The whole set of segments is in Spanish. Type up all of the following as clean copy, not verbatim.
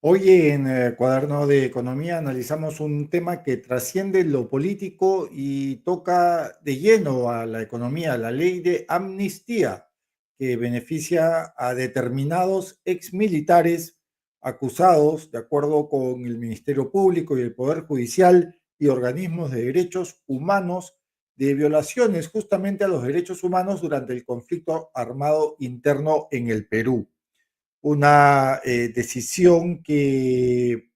Hoy en Cuaderno de Economía analizamos un tema que trasciende lo político y toca de lleno a la economía, la ley de amnistía, que beneficia a determinados exmilitares acusados, de acuerdo con el Ministerio Público y el Poder Judicial y organismos de derechos humanos, de violaciones justamente a los derechos humanos durante el conflicto armado interno en el Perú. Una decisión que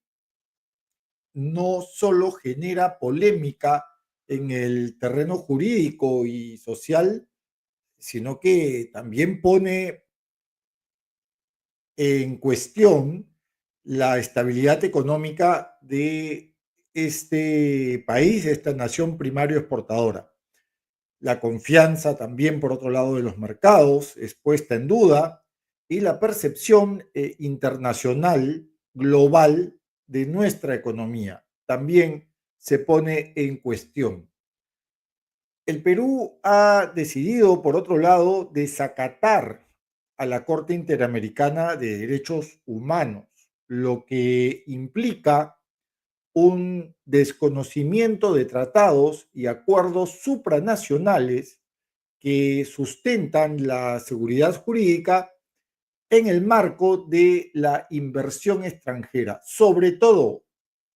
no solo genera polémica en el terreno jurídico y social, sino que también pone en cuestión la estabilidad económica de este país, de esta nación primario exportadora. La confianza también, por otro lado, de los mercados es puesta en duda y la percepción internacional, global, de nuestra economía también se pone en cuestión. El Perú ha decidido, por otro lado, desacatar a la Corte Interamericana de Derechos Humanos, lo que implica un desconocimiento de tratados y acuerdos supranacionales que sustentan la seguridad jurídica en el marco de la inversión extranjera, sobre todo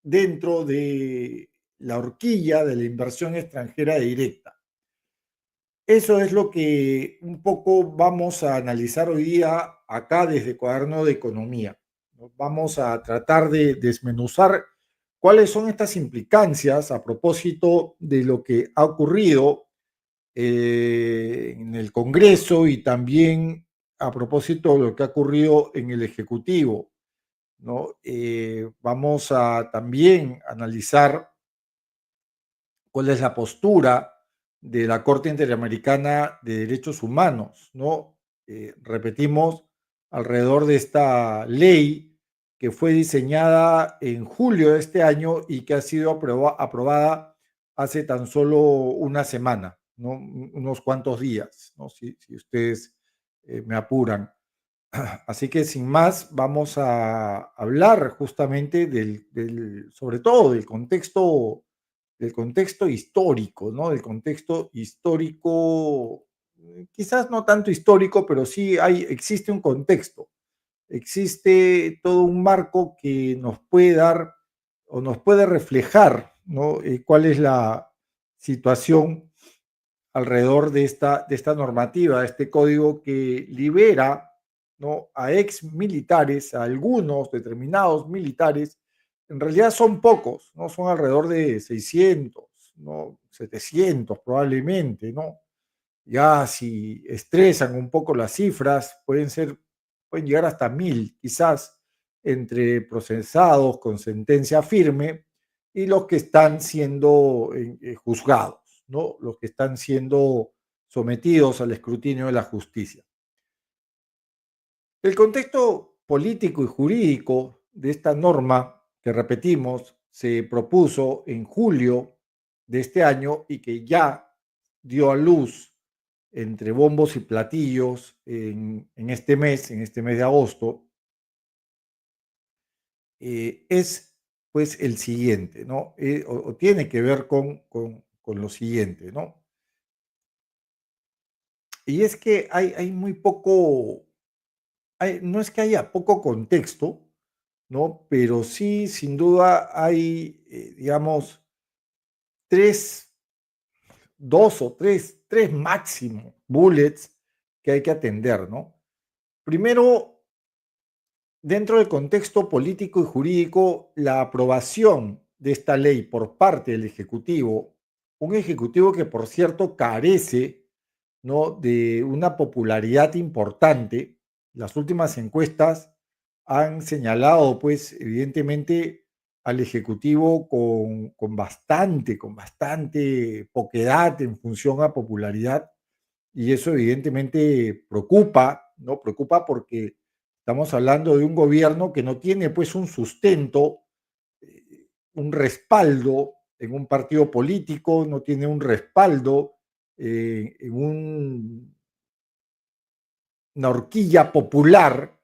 dentro de la horquilla de la inversión extranjera directa. Eso es lo que un poco vamos a analizar hoy día acá desde Cuaderno de Economía. Vamos a tratar de desmenuzar cuáles son estas implicancias a propósito de lo que ha ocurrido en el Congreso y también a propósito de lo que ha ocurrido en el Ejecutivo, ¿no? Vamos a también analizar cuál es la postura de la Corte Interamericana de Derechos Humanos, ¿no? Repetimos, alrededor de esta ley que fue diseñada en julio de este año y que ha sido aprobada hace tan solo una semana, ¿no? Unos cuantos días, ¿no? Si ustedes me apuran. Así que sin más, vamos a hablar justamente sobre todo del contexto histórico, ¿no? Del contexto histórico, quizás no tanto histórico, pero sí existe un contexto, existe todo un marco que nos puede dar o nos puede reflejar, ¿no? Cuál es la situación alrededor de esta normativa, de este código que libera, ¿no? A ex militares, a algunos determinados militares, en realidad son pocos, ¿no? Son alrededor de 600, ¿no? 700 probablemente, ¿no? Ya si estresan un poco las cifras, pueden llegar hasta 1000, quizás, entre procesados con sentencia firme y los que están siendo juzgados, ¿no? Los que están siendo sometidos al escrutinio de la justicia. El contexto político y jurídico de esta norma, que repetimos, se propuso en julio de este año y que ya dio a luz entre bombos y platillos en este mes de agosto, es pues el siguiente, ¿no? O tiene que ver con lo siguiente, ¿no? Y es que hay muy poco, no es que haya poco contexto, ¿no? Pero sí, sin duda, hay, digamos, tres, dos o tres máximo bullets que hay que atender, ¿no? Primero, dentro del contexto político y jurídico, la aprobación de esta ley por parte del Ejecutivo, un Ejecutivo que, por cierto, carece, ¿no? De una popularidad importante. Las últimas encuestas han señalado, pues, evidentemente, al Ejecutivo con bastante poquedad en función a popularidad, y eso evidentemente preocupa, ¿no? Preocupa porque estamos hablando de un gobierno que no tiene, pues, un sustento, un respaldo en un partido político, no tiene un respaldo en una horquilla popular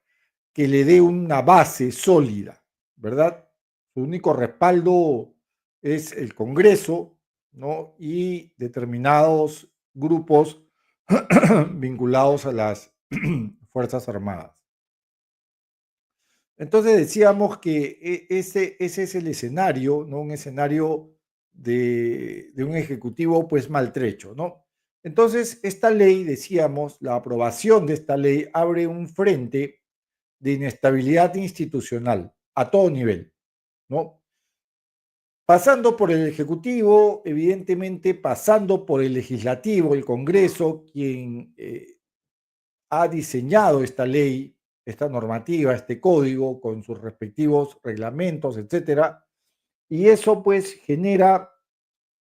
que le dé una base sólida. ¿verdad? Su único respaldo es el Congreso, ¿no? Y determinados grupos vinculados a las Fuerzas Armadas. Entonces decíamos que ese es el escenario, ¿no? Un escenario de un ejecutivo pues maltrecho, ¿no? Entonces, esta ley, decíamos, la aprobación de esta ley abre un frente de inestabilidad institucional a todo nivel, ¿no? Pasando por el Ejecutivo, evidentemente pasando por el Legislativo, el Congreso, quien ha diseñado esta ley, esta normativa, este código, con sus respectivos reglamentos, etcétera, y eso pues genera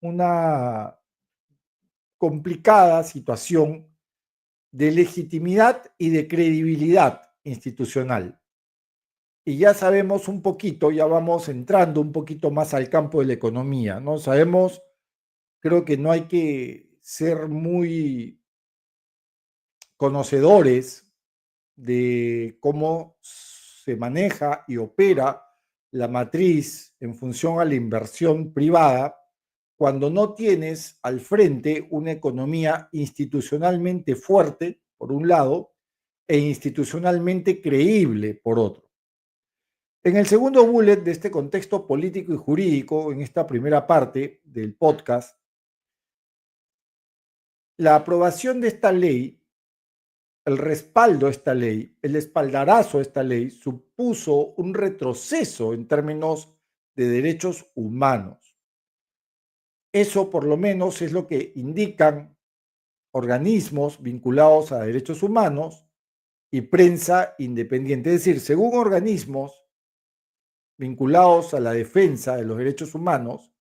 una complicada situación de legitimidad y de credibilidad institucional. Y ya sabemos un poquito, ya vamos entrando un poquito más al campo de la economía, ¿no? Sabemos, creo que no hay que ser muy conocedores de cómo se maneja y opera la matriz en función a la inversión privada cuando no tienes al frente una economía institucionalmente fuerte, por un lado, e institucionalmente creíble, por otro. En el segundo bullet de este contexto político y jurídico, en esta primera parte del podcast, la aprobación de esta ley, el respaldo a esta ley, el espaldarazo a esta ley, supuso un retroceso en términos de derechos humanos. Eso por lo menos es lo que indican organismos vinculados a derechos humanos y prensa independiente. Es decir, según organismos vinculados a la defensa de los derechos humanos,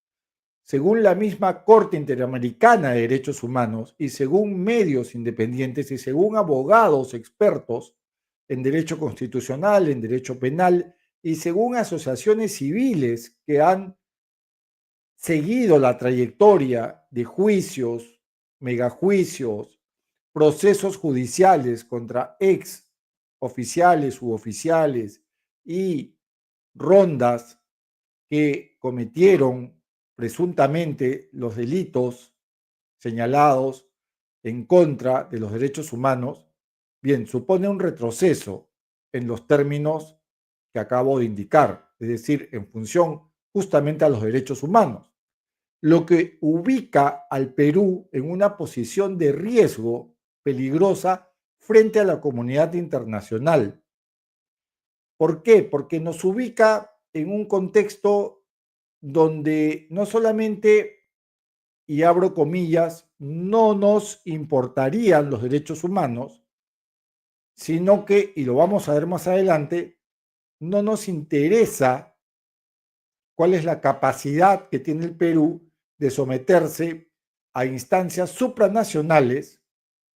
según la misma Corte Interamericana de Derechos Humanos y según medios independientes y según abogados expertos en derecho constitucional, en derecho penal y según asociaciones civiles que han seguido la trayectoria de juicios, megajuicios, procesos judiciales contra ex oficiales, suboficiales y rondas que cometieron presuntamente los delitos señalados en contra de los derechos humanos, bien, supone un retroceso en los términos que acabo de indicar, es decir, en función justamente a los derechos humanos, lo que ubica al Perú en una posición de riesgo peligrosa frente a la comunidad internacional. ¿Por qué? Porque nos ubica en un contexto donde no solamente, y abro comillas, no nos importarían los derechos humanos, sino que, y lo vamos a ver más adelante, no nos interesa cuál es la capacidad que tiene el Perú de someterse a instancias supranacionales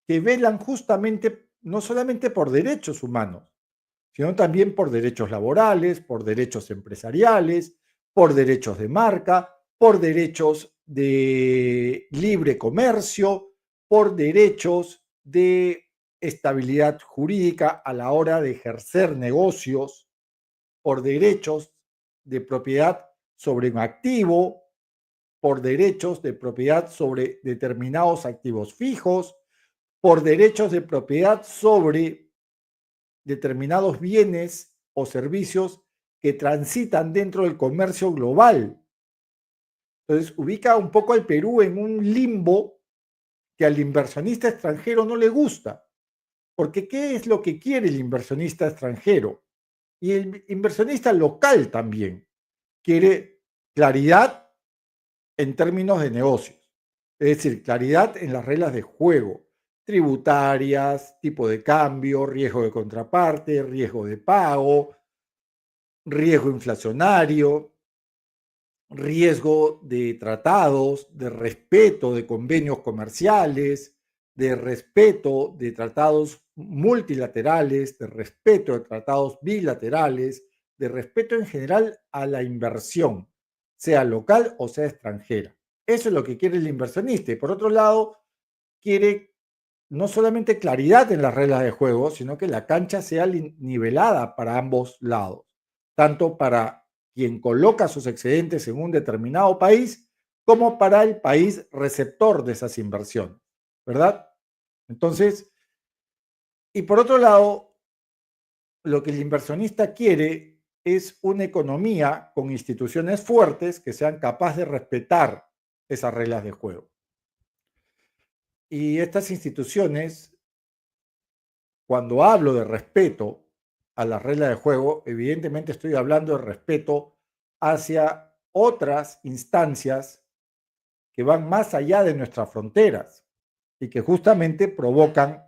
que velan justamente no solamente por derechos humanos, sino también por derechos laborales, por derechos empresariales, por derechos de marca, por derechos de libre comercio, por derechos de estabilidad jurídica a la hora de ejercer negocios, por derechos de propiedad sobre un activo, por derechos de propiedad sobre determinados activos fijos, por derechos de propiedad sobre determinados bienes o servicios que transitan dentro del comercio global. Entonces, ubica un poco al Perú en un limbo que al inversionista extranjero no le gusta. Porque ¿qué es lo que quiere el inversionista extranjero? Y el inversionista local también quiere claridad en términos de negocios. Es decir, claridad en las reglas de juego, tributarias, tipo de cambio, riesgo de contraparte, riesgo de pago, riesgo inflacionario, riesgo de tratados, de respeto de convenios comerciales, de respeto de tratados multilaterales, de respeto de tratados bilaterales, de respeto en general a la inversión, sea local o sea extranjera. Eso es lo que quiere el inversionista. Y por otro lado, quiere no solamente claridad en las reglas de juego, sino que la cancha sea nivelada para ambos lados, tanto para quien coloca sus excedentes en un determinado país como para el país receptor de esas inversiones, ¿verdad? Entonces, y por otro lado, lo que el inversionista quiere es una economía con instituciones fuertes que sean capaces de respetar esas reglas de juego. Y estas instituciones, cuando hablo de respeto a las reglas de juego, evidentemente estoy hablando de respeto hacia otras instancias que van más allá de nuestras fronteras y que justamente provocan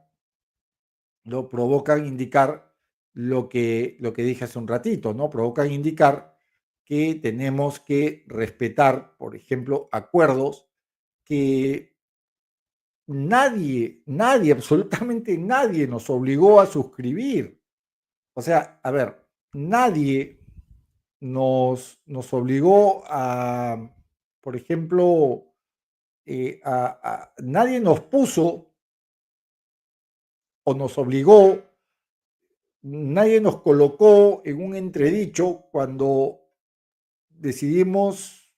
indicar lo que dije hace un ratito, ¿no? Provocan indicar que tenemos que respetar, por ejemplo, acuerdos que nadie, absolutamente nadie nos obligó a suscribir. O sea, a ver, nadie nos obligó a, por ejemplo, nadie nos puso o nos obligó, nadie nos colocó en un entredicho cuando decidimos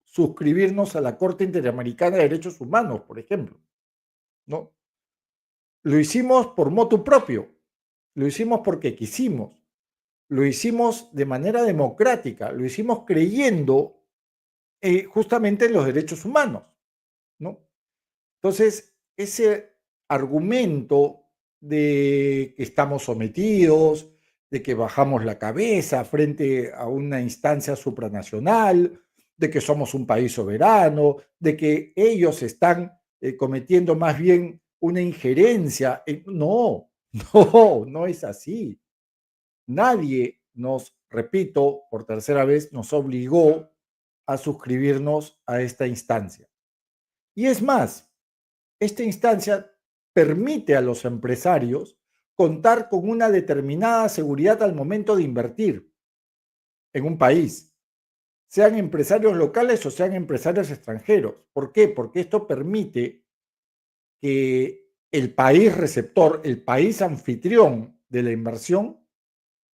suscribirnos a la Corte Interamericana de Derechos Humanos, por ejemplo, ¿no? Lo hicimos por motu propio, lo hicimos porque quisimos, lo hicimos de manera democrática, lo hicimos creyendo justamente en los derechos humanos, ¿no? Entonces, ese argumento de que estamos sometidos, de que bajamos la cabeza frente a una instancia supranacional, de que somos un país soberano, de que ellos están cometiendo más bien una injerencia. No, no es así. Nadie nos, repito, por tercera vez, nos obligó a suscribirnos a esta instancia. Y es más, esta instancia permite a los empresarios contar con una determinada seguridad al momento de invertir en un país, sean empresarios locales o sean empresarios extranjeros. ¿Por qué? Porque esto permite que el país receptor, el país anfitrión de la inversión,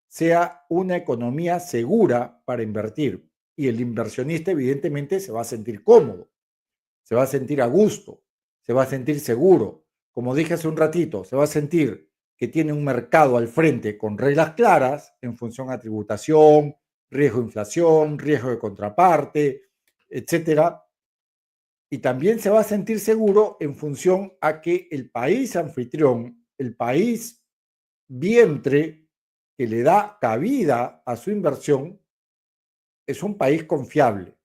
sea una economía segura para invertir. Y el inversionista evidentemente se va a sentir cómodo, se va a sentir a gusto, se va a sentir seguro. Como dije hace un ratito, se va a sentir que tiene un mercado al frente con reglas claras en función a tributación, riesgo de inflación, riesgo de contraparte, etcétera. Y también se va a sentir seguro en función a que el país anfitrión, el país vientre que le da cabida a su inversión, es un país confiable.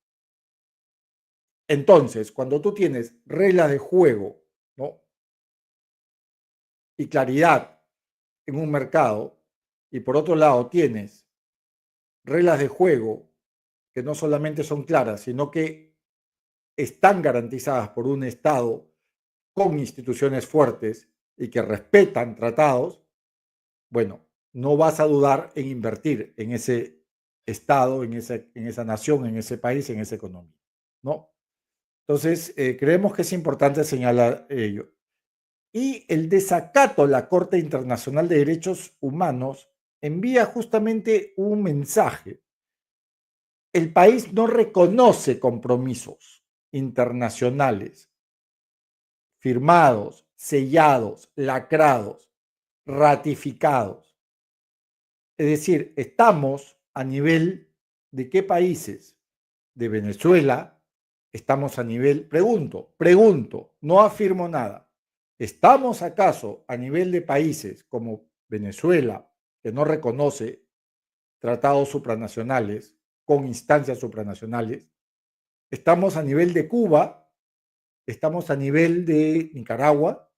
Entonces, cuando tú tienes reglas de juego, ¿no?, y claridad en un mercado, y por otro lado tienes reglas de juego que no solamente son claras, sino que están garantizadas por un Estado con instituciones fuertes y que respetan tratados, bueno, no vas a dudar en invertir en ese Estado, en esa nación, en ese país, en esa economía, ¿no? Entonces, creemos que es importante señalar ello. Y el desacato a la Corte Internacional de Derechos Humanos envía justamente un mensaje. El país no reconoce compromisos internacionales firmados, sellados, lacrados, ratificados. Es decir, estamos a nivel de qué países. De Venezuela, estamos a nivel, pregunto, no afirmo nada. ¿Estamos acaso a nivel de países como Venezuela, que no reconoce tratados supranacionales con instancias supranacionales? ¿Estamos a nivel de Cuba? ¿Estamos a nivel de Nicaragua?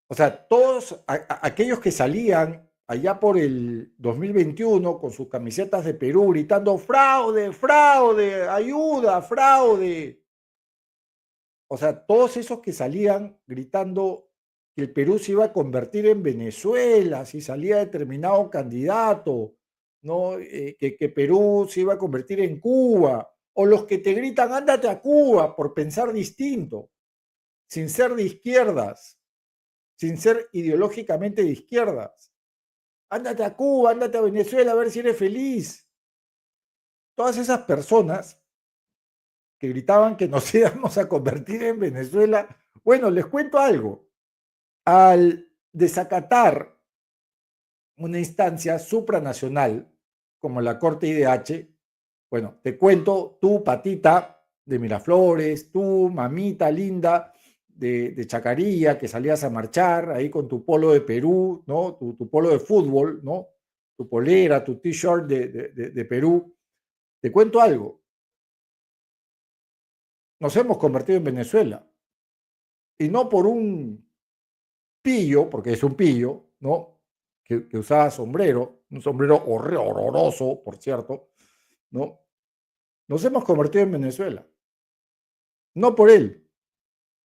O sea, todos aquellos que salían allá por el 2021 con sus camisetas de Perú gritando fraude, fraude, ayuda, fraude. O sea, todos esos que salían gritando que el Perú se iba a convertir en Venezuela si salía determinado candidato, ¿no? Que Perú se iba a convertir en Cuba, o los que te gritan ándate a Cuba por pensar distinto, sin ser de izquierdas, sin ser ideológicamente de izquierdas. ándate a Cuba, ándate a Venezuela a ver si eres feliz. Todas esas personas que gritaban que nos íbamos a convertir en Venezuela, bueno, les cuento algo. Al desacatar una instancia supranacional como la Corte IDH, bueno, te cuento, tú, patita de Miraflores, tú, mamita linda de Chacarilla, que salías a marchar ahí con tu polo de Perú, ¿no? Tu polo de fútbol, ¿no? Tu polera, tu t-shirt de Perú. Te cuento algo, nos hemos convertido en Venezuela, y no por un pillo, porque es un pillo, ¿no? Que usaba sombrero, un sombrero horroroso, por cierto, ¿no? Nos hemos convertido en Venezuela, no por él,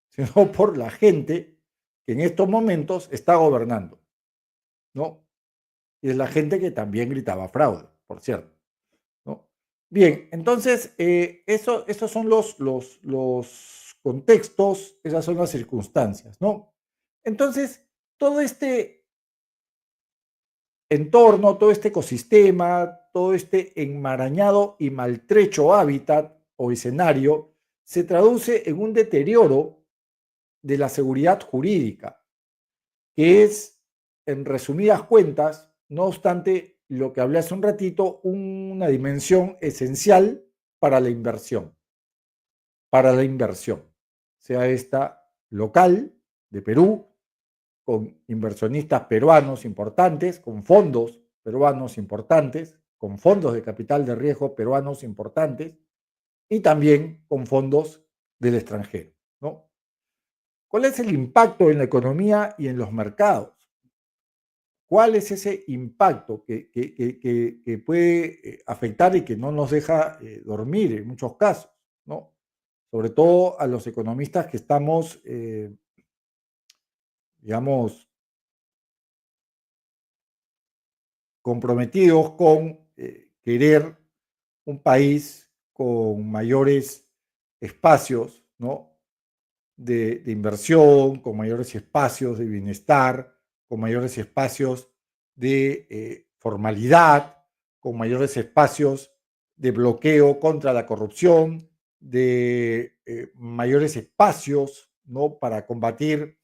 sino por la gente que en estos momentos está gobernando, ¿no? Y es la gente que también gritaba fraude, por cierto, ¿no? Bien, entonces, esos son los contextos, esas son las circunstancias, ¿no? Entonces, todo este entorno, todo este ecosistema, todo este enmarañado y maltrecho hábitat o escenario se traduce en un deterioro de la seguridad jurídica, que es, en resumidas cuentas, no obstante lo que hablé hace un ratito, una dimensión esencial para para la inversión, sea esta local de Perú, con inversionistas peruanos importantes, con fondos peruanos importantes, con fondos de capital de riesgo peruanos importantes y también con fondos del extranjero, ¿no? ¿Cuál es el impacto en la economía y en los mercados? ¿Cuál es ese impacto que puede afectar y que no nos deja dormir en muchos casos, ¿no? Sobre todo a los economistas que estamos, digamos, comprometidos con querer un país con mayores espacios, ¿no? De inversión, con mayores espacios de bienestar, con mayores espacios de formalidad, con mayores espacios de bloqueo contra la corrupción, de mayores espacios, ¿no? Para combatir,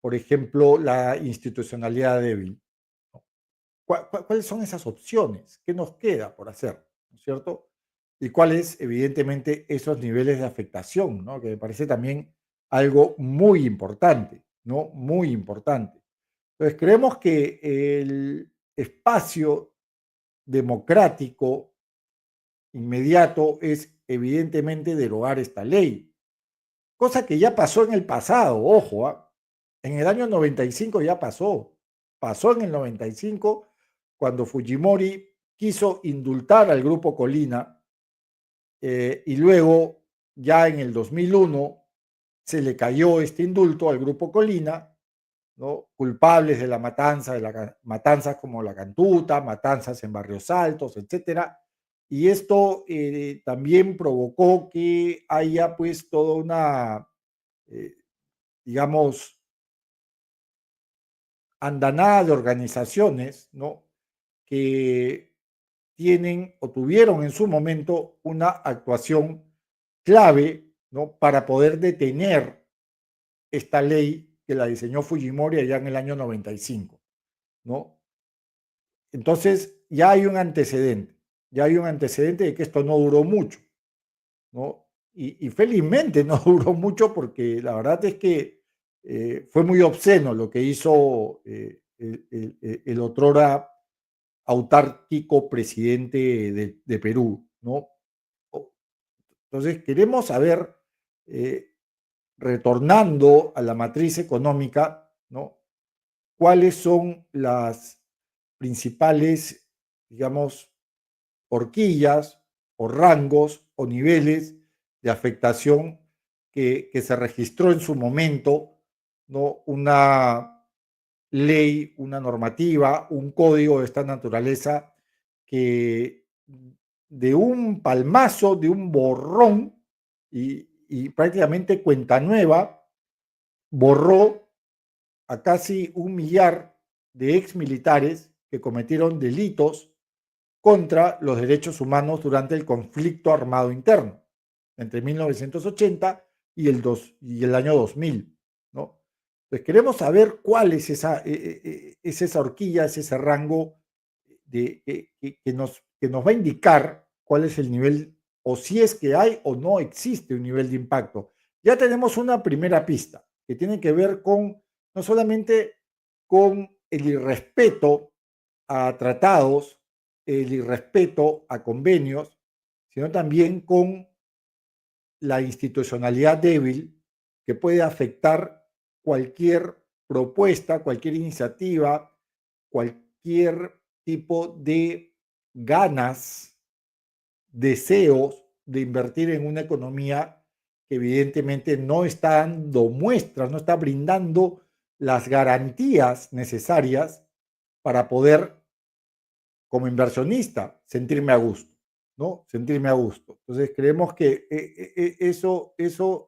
por ejemplo, la institucionalidad débil. ¿Cuáles son esas opciones? ¿Qué nos queda por hacer? ¿No es cierto? Y cuáles, evidentemente, esos niveles de afectación, ¿no? Que me parece también algo muy importante, ¿no? Muy importante. Entonces, creemos que el espacio democrático inmediato es, evidentemente, derogar esta ley, cosa que ya pasó en el pasado, ojo, ¿ah? En el año 95 ya pasó en el 95 cuando Fujimori quiso indultar al grupo Colina y luego ya en el 2001 se le cayó este indulto al grupo Colina, ¿no? Culpables de la matanza, matanzas como la Cantuta, matanzas en Barrios Altos, etcétera. Y esto también provocó que haya pues toda una, eh, digamos, andanada de organizaciones, ¿no? Que tienen o tuvieron en su momento una actuación clave, ¿no? Para poder detener esta ley que la diseñó Fujimori allá en el año 95, ¿no? Entonces, ya hay un antecedente de que esto no duró mucho, ¿no? Y felizmente no duró mucho porque la verdad es que fue muy obsceno lo que hizo el otrora autárquico presidente de Perú, ¿no? Entonces, queremos saber, eh, retornando a la matriz económica, ¿no? ¿Cuáles son las principales, digamos, horquillas o rangos o niveles de afectación que se registró en su momento, ¿no? Una ley, una normativa, un código de esta naturaleza que de un palmazo, de un borrón y prácticamente cuenta nueva, borró a casi 1 millar de exmilitares que cometieron delitos contra los derechos humanos durante el conflicto armado interno, entre 1980 y el año 2000, ¿no? Entonces queremos saber cuál es esa horquilla, es ese rango que nos va a indicar cuál es el nivel, o si es que hay o no existe un nivel de impacto. Ya tenemos una primera pista que tiene que ver con no solamente con el irrespeto a tratados, el irrespeto a convenios, sino también con la institucionalidad débil que puede afectar cualquier propuesta, cualquier iniciativa, cualquier tipo de ganas, deseos de invertir en una economía que evidentemente no está dando muestras, no está brindando las garantías necesarias para poder, como inversionista, sentirme a gusto, ¿no? Sentirme a gusto. Entonces, creemos que eso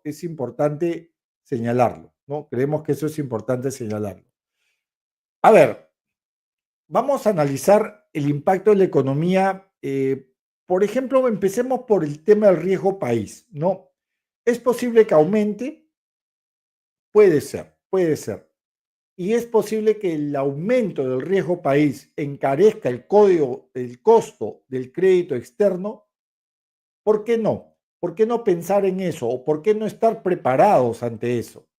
es importante señalarlo, ¿no? Creemos que eso es importante señalarlo. A ver, vamos a analizar el impacto de la economía. Por ejemplo, empecemos por el tema del riesgo país, ¿no? ¿Es posible que aumente? Puede ser, puede ser. Y es posible que el aumento del riesgo país encarezca el costo del crédito externo. ¿Por qué no? ¿Por qué no pensar en eso? ¿O por qué no estar preparados ante eso?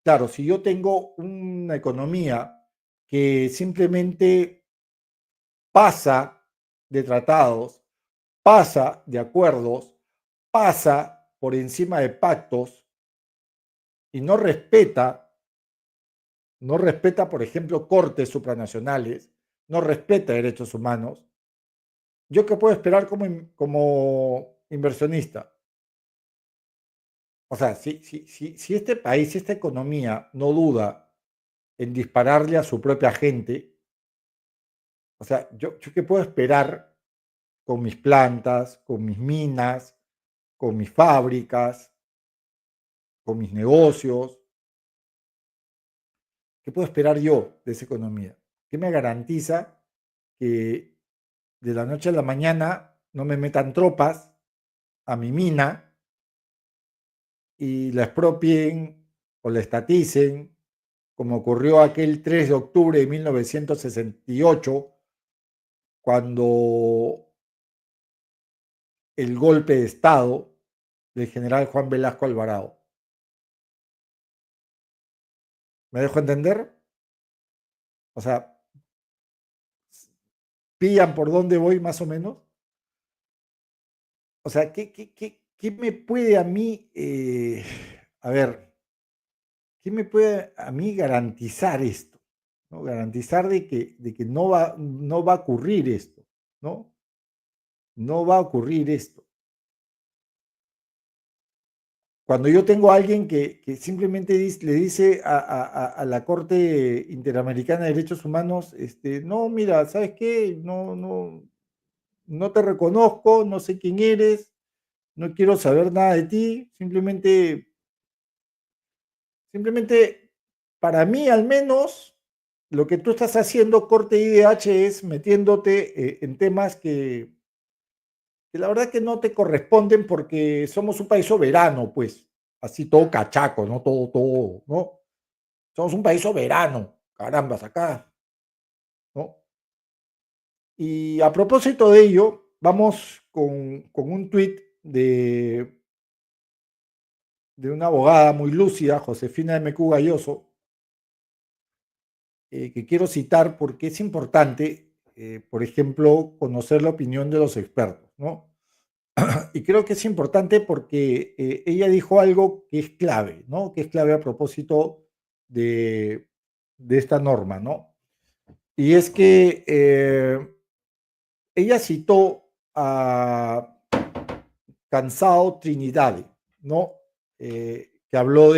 Claro, si yo tengo una economía que simplemente pasa de tratados, pasa de acuerdos, pasa por encima de pactos y no respeta, por ejemplo, cortes supranacionales, no respeta derechos humanos, ¿yo qué puedo esperar como inversionista? O sea, si este país, si esta economía no duda en dispararle a su propia gente, o sea, ¿yo qué puedo esperar con mis plantas, con mis minas, con mis fábricas, con mis negocios? ¿Qué puedo esperar yo de esa economía? ¿Qué me garantiza que de la noche a la mañana no me metan tropas a mi mina y la expropien o la estaticen, como ocurrió aquel 3 de octubre de 1968, cuando el golpe de Estado del general Juan Velasco Alvarado? ¿Me dejo entender? O sea, ¿pillan por dónde voy más o menos? O sea, ¿qué me puede a mí, a ver, qué me puede a mí garantizar esto? ¿No? Garantizar de que no va a ocurrir esto, ¿no? No va a ocurrir esto. Cuando yo tengo a alguien que simplemente le dice a la Corte Interamericana de Derechos Humanos, no, mira, ¿sabes qué? No te reconozco, no sé quién eres, no quiero saber nada de ti, simplemente para mí al menos, lo que tú estás haciendo, Corte IDH, es metiéndote en temas que la verdad que no te corresponden porque somos un país soberano, pues, así todo cachaco, ¿no? Todo, ¿no? Somos un país soberano, carambas, acá, ¿no? Y a propósito de ello, vamos con un tuit de una abogada muy lúcida, Josefina M. Q. Galloso, que quiero citar porque es importante, por ejemplo, conocer la opinión de los expertos, ¿no? Y creo que es importante porque ella dijo algo que es clave, ¿no? Que es clave a propósito de, de esta norma, ¿no? Y es que ella citó a Cansado Trinidad, ¿no? Que habló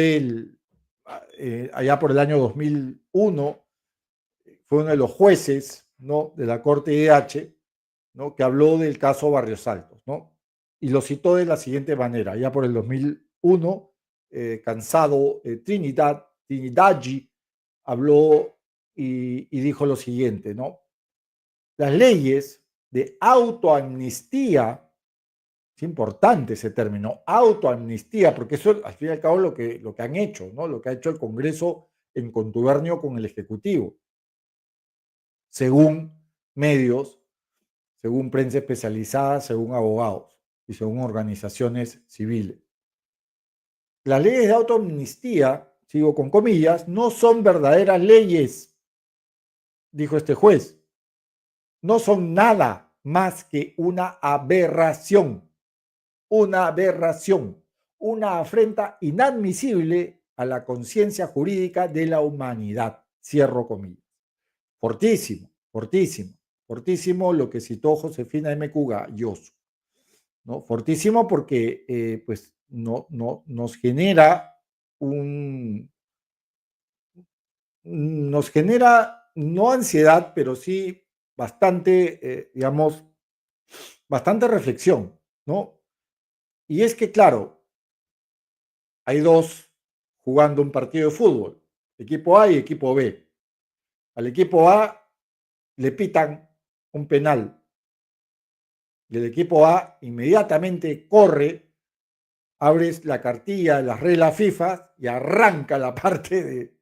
allá por el año 2001, fue uno de los jueces, ¿no? De la Corte IDH, ¿no? Que habló del caso Barrios Altos, ¿no? Y lo citó de la siguiente manera, ya por el 2001, Cansado Trinidad, Trinidadji, habló y dijo lo siguiente, ¿no? Las leyes de autoamnistía, es importante ese término, autoamnistía, porque eso al fin y al cabo es lo que han hecho, ¿no? Lo que ha hecho el Congreso en contubernio con el Ejecutivo, según medios, según prensa especializada, según abogados y según organizaciones civiles. Las leyes de autoamnistía, sigo con comillas, no son verdaderas leyes, dijo este juez. No son nada más que una aberración, una afrenta inadmisible a la conciencia jurídica de la humanidad. Cierro comillas. Fortísimo, fortísimo, fortísimo lo que citó Josefina M. Cugalloso, ¿no? Fortísimo porque pues nos genera nos genera no ansiedad, pero sí bastante, digamos, bastante reflexión, ¿no? Y es que, claro, hay dos jugando un partido de fútbol, equipo A y equipo B. Al equipo A le pitan un penal y el equipo A inmediatamente corre, abres la cartilla de las reglas FIFA y arranca la parte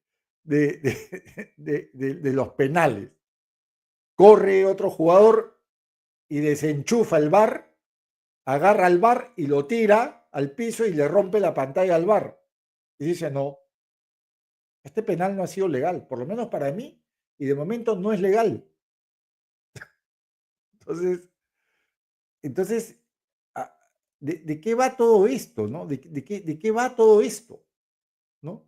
de los penales. Corre otro jugador y desenchufa el VAR, agarra el VAR y lo tira al piso y le rompe la pantalla al VAR. Y dice, no, este penal no ha sido legal, por lo menos para mí, y de momento no es legal. Entonces, entonces ¿de qué va todo esto? ¿No? ¿De qué va todo esto? ¿No?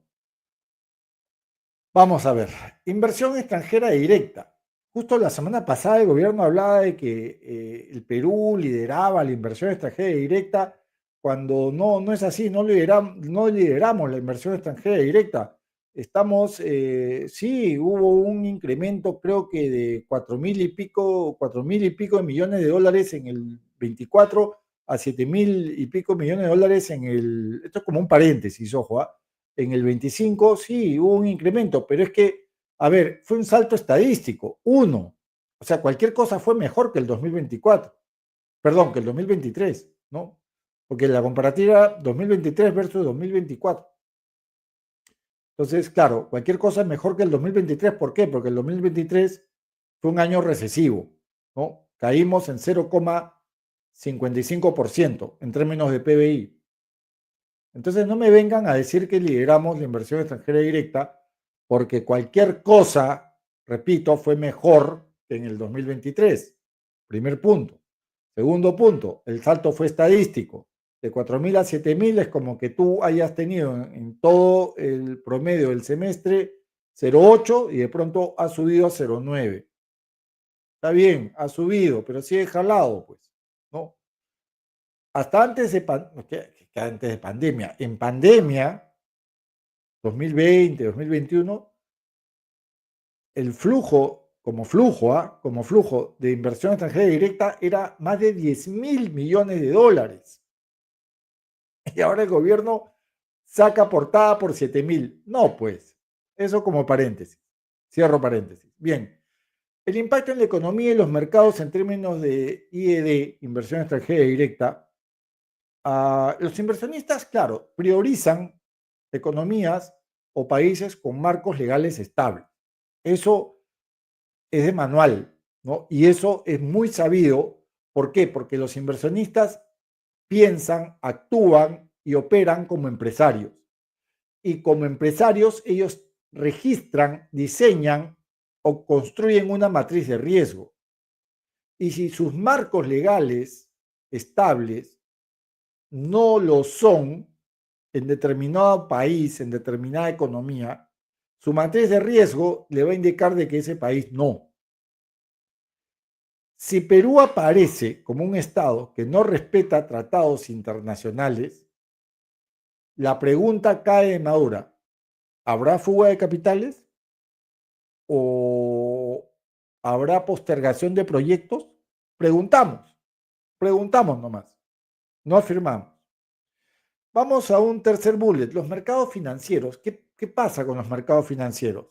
Vamos a ver, inversión extranjera directa. Justo la semana pasada el gobierno hablaba de que el Perú lideraba la inversión extranjera directa, cuando no es así, no lideramos la inversión extranjera directa. Estamos, sí, hubo un incremento creo que de 4.000 y pico de millones de dólares en el 24 a 7.000 y pico millones de dólares esto es como un paréntesis, ojo, ¿ah? En el 25 sí hubo un incremento, pero es que, a ver, fue un salto estadístico, uno. O sea, cualquier cosa fue mejor que el 2024, perdón, que el 2023, ¿no? Porque la comparativa 2023 versus 2024. Entonces, claro, cualquier cosa es mejor que el 2023. ¿Por qué? Porque el 2023 fue un año recesivo, ¿no? Caímos en 0,55% en términos de PBI. Entonces no me vengan a decir que lideramos la inversión extranjera directa, porque cualquier cosa, repito, fue mejor que en el 2023. Primer punto. Segundo punto, el salto fue estadístico. De 4.000 a 7.000 es como que tú hayas tenido en todo el promedio del semestre 0,8 y de pronto ha subido a 0,9. Está bien, ha subido, pero sigue jalado, pues, ¿no? Hasta antes de pandemia. En pandemia, 2020, 2021, el flujo, como flujo de inversión extranjera directa era más de 10.000 millones de dólares. Y ahora el gobierno saca portada por 7.000. No, pues, eso como paréntesis. Cierro paréntesis. Bien, el impacto en la economía y los mercados en términos de IED, inversión extranjera directa, los inversionistas, claro, priorizan economías o países con marcos legales estables. Eso es de manual, ¿no? Y eso es muy sabido. ¿Por qué? Porque los inversionistas piensan, actúan y operan como empresarios. Y como empresarios, ellos registran, diseñan o construyen una matriz de riesgo. Y si sus marcos legales estables no lo son en determinado país, en determinada economía, su matriz de riesgo le va a indicar de que ese país no. Si Perú aparece como un Estado que no respeta tratados internacionales, la pregunta cae de madura. ¿Habrá fuga de capitales? ¿O habrá postergación de proyectos? Preguntamos nomás, no afirmamos. Vamos a un tercer bullet, los mercados financieros. ¿Qué pasa con los mercados financieros?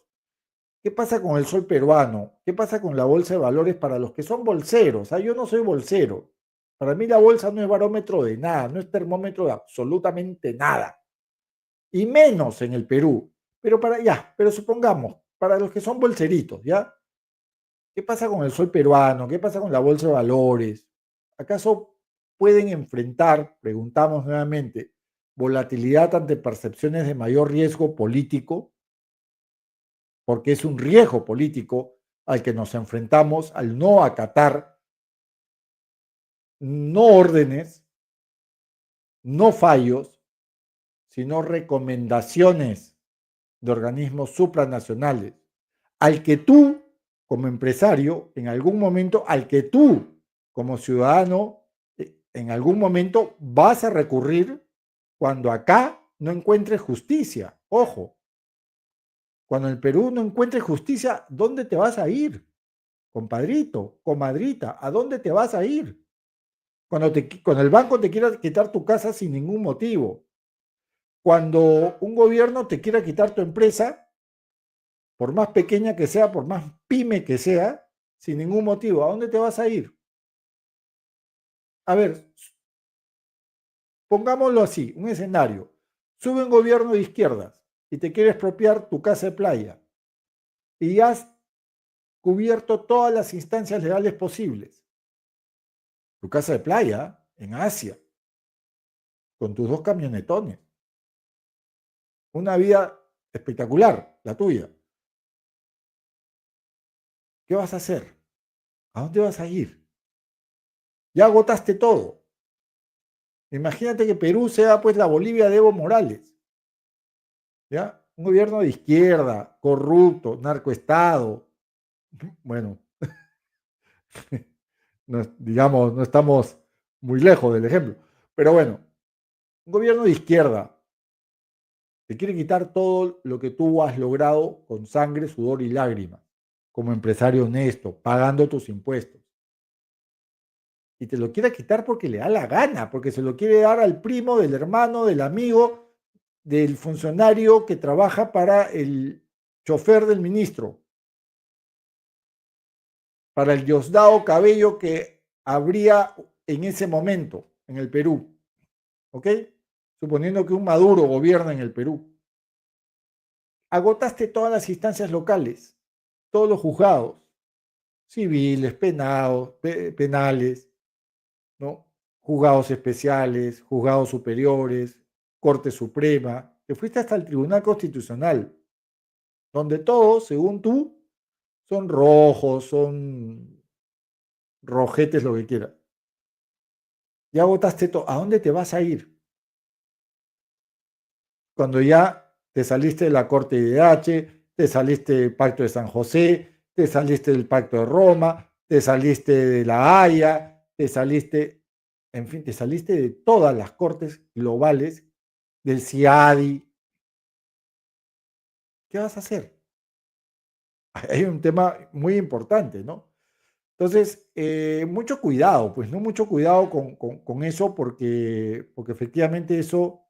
¿Qué pasa con el sol peruano? ¿Qué pasa con la bolsa de valores para los que son bolseros? Yo no soy bolsero. Para mí la bolsa no es barómetro de nada, no es termómetro de absolutamente nada. Y menos en el Perú. Pero supongamos, para los que son bolseritos, ¿ya? ¿Qué pasa con el sol peruano? ¿Qué pasa con la bolsa de valores? ¿Acaso pueden enfrentar, preguntamos nuevamente, volatilidad ante percepciones de mayor riesgo político? Porque es un riesgo político al que nos enfrentamos al no acatar no órdenes, no fallos, sino recomendaciones de organismos supranacionales, al que tú, como empresario, en algún momento, al que tú, como ciudadano, en algún momento vas a recurrir cuando acá no encuentres justicia. Ojo, cuando el Perú no encuentre justicia, ¿dónde te vas a ir? Compadrito, comadrita, ¿a dónde te vas a ir? Cuando el banco te quiera quitar tu casa sin ningún motivo, cuando un gobierno te quiera quitar tu empresa, por más pequeña que sea, por más pyme que sea, sin ningún motivo, ¿a dónde te vas a ir? A ver, pongámoslo así, un escenario. Sube un gobierno de izquierdas y te quiere expropiar tu casa de playa y has cubierto todas las instancias legales posibles. Tu casa de playa en Asia, con tus dos camionetones. Una vida espectacular, la tuya. ¿Qué vas a hacer? ¿A dónde vas a ir? Ya agotaste todo. Imagínate que Perú sea pues la Bolivia de Evo Morales. ¿Ya? Un gobierno de izquierda, corrupto, narcoestado. Bueno, no, digamos, no estamos muy lejos del ejemplo. Pero bueno, un gobierno de izquierda te quiere quitar todo lo que tú has logrado con sangre, sudor y lágrimas, como empresario honesto, pagando tus impuestos. Y te lo quiere quitar porque le da la gana, porque se lo quiere dar al primo, del hermano, del amigo, del funcionario que trabaja para el chofer del ministro, para el Diosdado Cabello que habría en ese momento en el Perú. ¿Ok? Suponiendo que un Maduro gobierna en el Perú. Agotaste todas las instancias locales, todos los juzgados, civiles, penales, ¿no? Juzgados especiales, juzgados superiores, Corte Suprema. Te fuiste hasta el Tribunal Constitucional, donde todos, según tú, son rojos, son rojetes, lo que quieras. Ya votaste todo. ¿A dónde te vas a ir? Cuando ya te saliste de la Corte de IDH, te saliste del Pacto de San José, te saliste del Pacto de Roma, te saliste de la Haya, te saliste, en fin, te saliste de todas las cortes globales, del CIADI. ¿Qué vas a hacer? Hay un tema muy importante, ¿no? Entonces, mucho cuidado, pues, ¿no? Mucho cuidado con eso porque efectivamente eso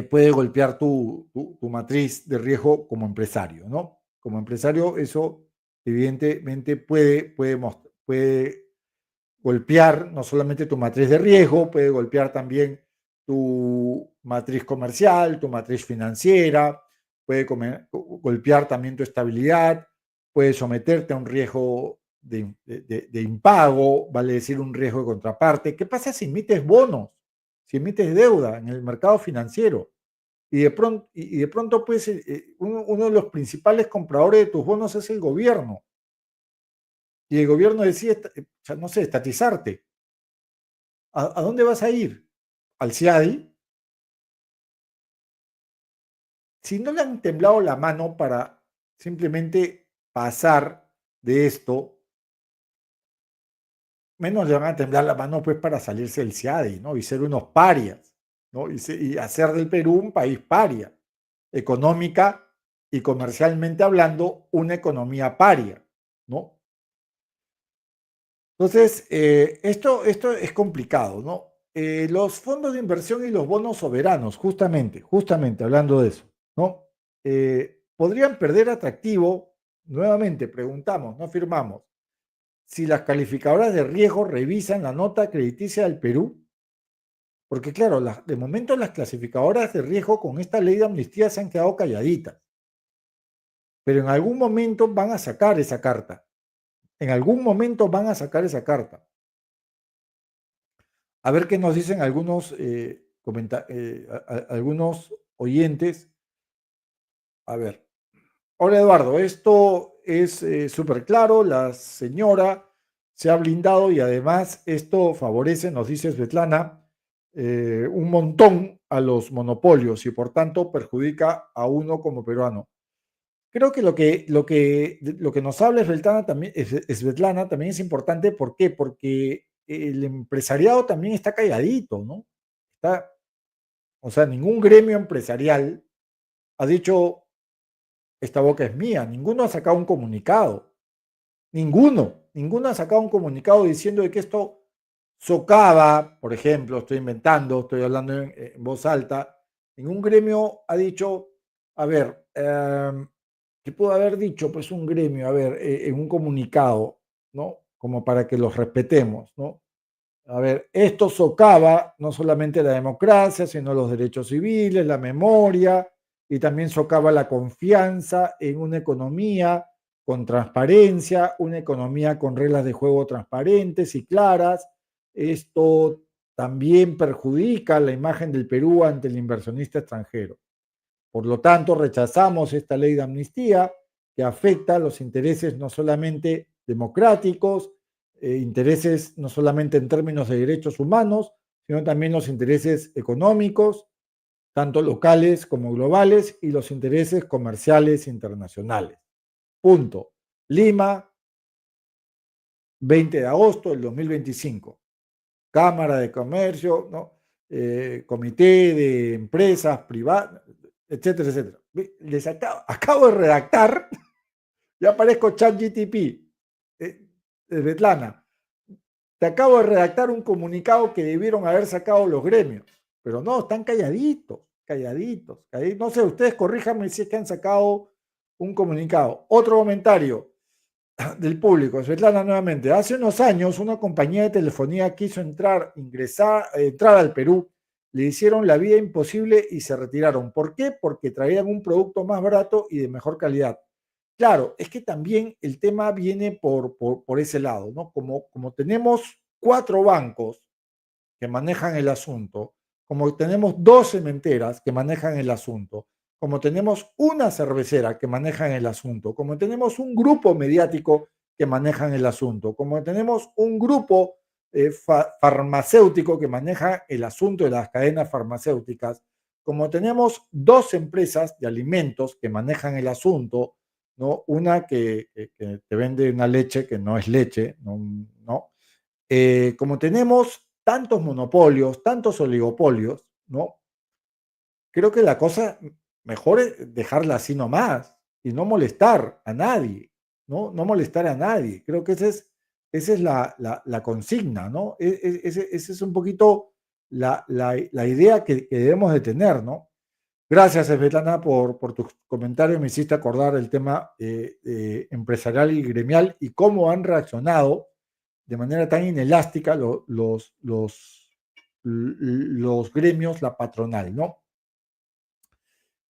puede golpear tu matriz de riesgo como empresario, ¿no? Como empresario, eso evidentemente puede golpear no solamente tu matriz de riesgo, puede golpear también tu matriz comercial, tu matriz financiera, golpear también tu estabilidad, puede someterte a un riesgo de impago, vale decir un riesgo de contraparte. ¿Qué pasa si emites bonos, si emites deuda en el mercado financiero? Y de pronto pues, uno de los principales compradores de tus bonos es el gobierno. Y el gobierno decide, no sé, estatizarte. ¿A dónde vas a ir? ¿Al CIADI? Si no le han temblado la mano para simplemente pasar de esto, menos le van a temblar la mano pues para salirse del CIADI, ¿no? Y ser unos parias, ¿no? Y hacer del Perú un país paria, económica y comercialmente hablando, una economía paria, ¿no? Entonces, esto es complicado, ¿no? Los fondos de inversión y los bonos soberanos, justamente hablando de eso, ¿no? podrían perder atractivo. Nuevamente, preguntamos, no afirmamos, si las calificadoras de riesgo revisan la nota crediticia del Perú, porque claro, de momento las clasificadoras de riesgo con esta ley de amnistía se han quedado calladitas, pero en algún momento van a sacar esa carta, en algún momento van a sacar esa carta. A ver qué nos dicen algunos, algunos oyentes. A ver, hola Eduardo, esto es súper claro, la señora se ha blindado y además esto favorece, nos dice Svetlana, un montón a los monopolios y por tanto perjudica a uno como peruano. Creo que lo que nos habla Svetlana también, Svetlana también es importante. ¿Por qué? Porque el empresariado también está calladito, ¿no? Está, o sea, ningún gremio empresarial ha dicho, esta boca es mía, ninguno ha sacado un comunicado, ninguno ha sacado un comunicado diciendo de que esto socava, por ejemplo, estoy inventando, estoy hablando en voz alta, ningún gremio ha dicho, a ver, ¿qué pudo haber dicho? Pues un gremio, a ver, en un comunicado, ¿no? Como para que los respetemos, ¿no? A ver, esto socava no solamente la democracia, sino los derechos civiles, la memoria, y también socava la confianza en una economía con transparencia, una economía con reglas de juego transparentes y claras. Esto también perjudica la imagen del Perú ante el inversionista extranjero. Por lo tanto, rechazamos esta ley de amnistía que afecta a los intereses no solamente democráticos, intereses no solamente en términos de derechos humanos, sino también los intereses económicos, tanto locales como globales, y los intereses comerciales internacionales. Punto. Lima, 20 de agosto del 2025. Cámara de Comercio, ¿no? Comité de Empresas Privadas, etcétera, etcétera. Les acabo de redactar, ya parezco ChatGTP, Svetlana, te acabo de redactar un comunicado que debieron haber sacado los gremios, pero no, están calladitos, calladitos, calladitos. No sé, ustedes corríjanme si es que han sacado un comunicado. Otro comentario del público, Svetlana nuevamente. Hace unos años una compañía de telefonía quiso entrar al Perú, le hicieron la vida imposible y se retiraron. ¿Por qué? Porque traían un producto más barato y de mejor calidad. Claro, es que también el tema viene por ese lado, ¿no? Como tenemos 4 bancos que manejan el asunto, como tenemos 2 cementeras que manejan el asunto, como tenemos una cervecera que manejan el asunto, como tenemos un grupo mediático que manejan el asunto, como tenemos un grupo farmacéutico que maneja el asunto de las cadenas farmacéuticas, como tenemos 2 empresas de alimentos que manejan el asunto, ¿no? Una que te vende una leche que no es leche, ¿no? ¿No? Como tenemos tantos monopolios, tantos oligopolios, ¿no? Creo que la cosa mejor es dejarla así nomás y no molestar a nadie, ¿no? No molestar a nadie. Creo que esa es la consigna, ¿no? Esa es un poquito la idea que debemos de tener, ¿no? Gracias, Svetlana, por tus comentarios. Me hiciste acordar el tema empresarial y gremial y cómo han reaccionado de manera tan inelástica los gremios, la patronal, ¿no?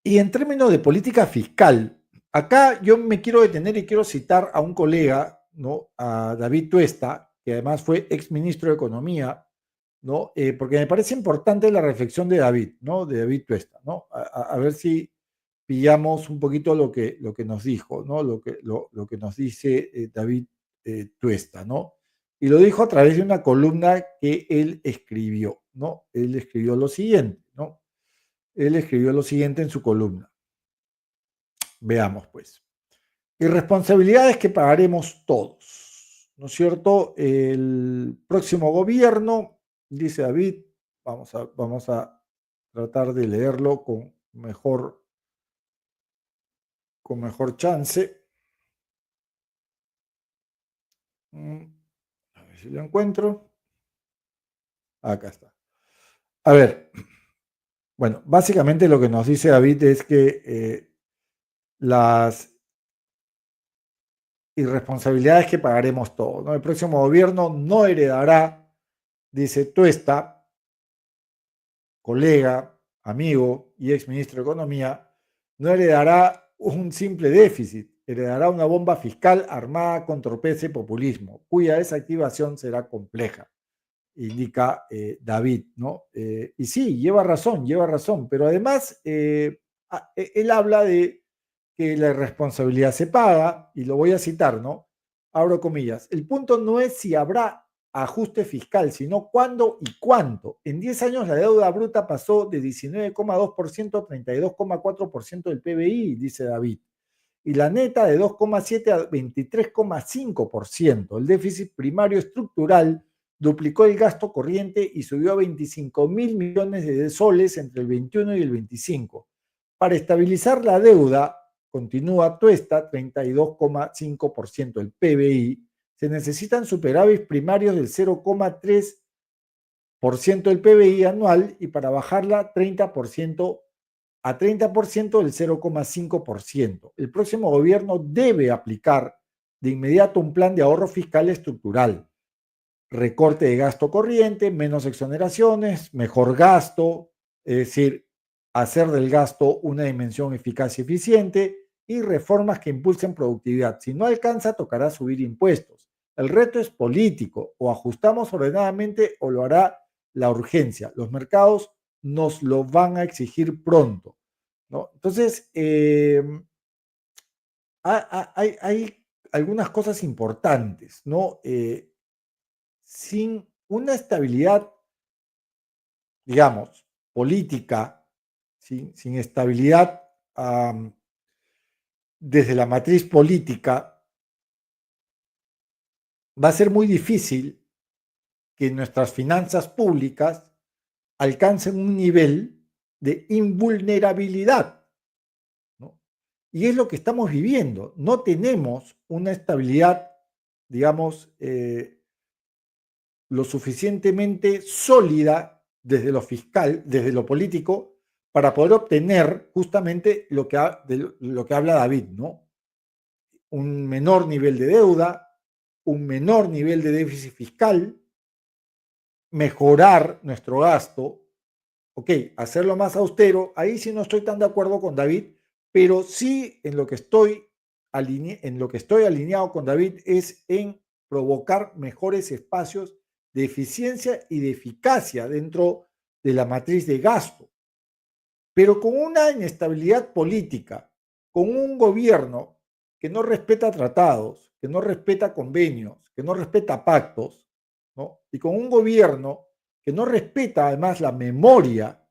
Y en términos de política fiscal, acá yo me quiero detener y quiero citar a un colega, ¿no? A David Tuesta, que además fue exministro de Economía, ¿no? Porque me parece importante la reflexión de David, ¿no? De David Tuesta, ¿no? A ver si pillamos un poquito lo que nos dijo, ¿no? Lo que nos dice David Tuesta, ¿no? Y lo dijo a través de una columna que él escribió, ¿no? Él escribió lo siguiente, ¿no? Él escribió lo siguiente en su columna. Veamos, pues. Irresponsabilidades que pagaremos todos, ¿no es cierto? El próximo gobierno, dice David, vamos a tratar de leerlo con mejor chance. A ver si lo encuentro. Acá está. A ver, bueno, básicamente lo que nos dice David es que las irresponsabilidades que pagaremos todos, ¿no? El próximo gobierno no heredará, dice Tuesta, colega, amigo y exministro de Economía, no heredará un simple déficit, heredará una bomba fiscal armada con tropeza y populismo, cuya desactivación será compleja, indica David, ¿no? Y sí, lleva razón, pero además él habla de que la responsabilidad se paga, y lo voy a citar, ¿no? Abro comillas, el punto no es si habrá ajuste fiscal, sino cuándo y cuánto. En 10 años la deuda bruta pasó de 19,2% a 32,4% del PBI, dice David, y la neta de 2,7 a 23,5%. El déficit primario estructural duplicó el gasto corriente y subió a 25.000 millones de soles entre el 21 y el 25. Para estabilizar la deuda, continúa Tuesta, 32,5% del PBI, se necesitan superávit primarios del 0,3% del PBI anual, y para bajarla a 30% del 0,5%. El próximo gobierno debe aplicar de inmediato un plan de ahorro fiscal estructural, recorte de gasto corriente, menos exoneraciones, mejor gasto, es decir, hacer del gasto una dimensión eficaz y eficiente, y reformas que impulsen productividad. Si no alcanza, tocará subir impuestos. El reto es político: o ajustamos ordenadamente o lo hará la urgencia. Los mercados nos lo van a exigir pronto, ¿no? Entonces, hay algunas cosas importantes, ¿no? Sin una estabilidad, digamos, política, sin estabilidad desde la matriz política, va a ser muy difícil que nuestras finanzas públicas alcancen un nivel de invulnerabilidad, ¿no? Y es lo que estamos viviendo. No tenemos una estabilidad, digamos, lo suficientemente sólida desde lo fiscal, desde lo político, para poder obtener justamente lo que habla David, ¿no? Un menor nivel de deuda, un menor nivel de déficit fiscal, mejorar nuestro gasto, ok, hacerlo más austero. Ahí sí no estoy tan de acuerdo con David, pero sí en lo que estoy alineado con David es en provocar mejores espacios de eficiencia y de eficacia dentro de la matriz de gasto. Pero con una inestabilidad política, con un gobierno que no respeta tratados, que no respeta convenios, que no respeta pactos, ¿no? Y con un gobierno que no respeta además la memoria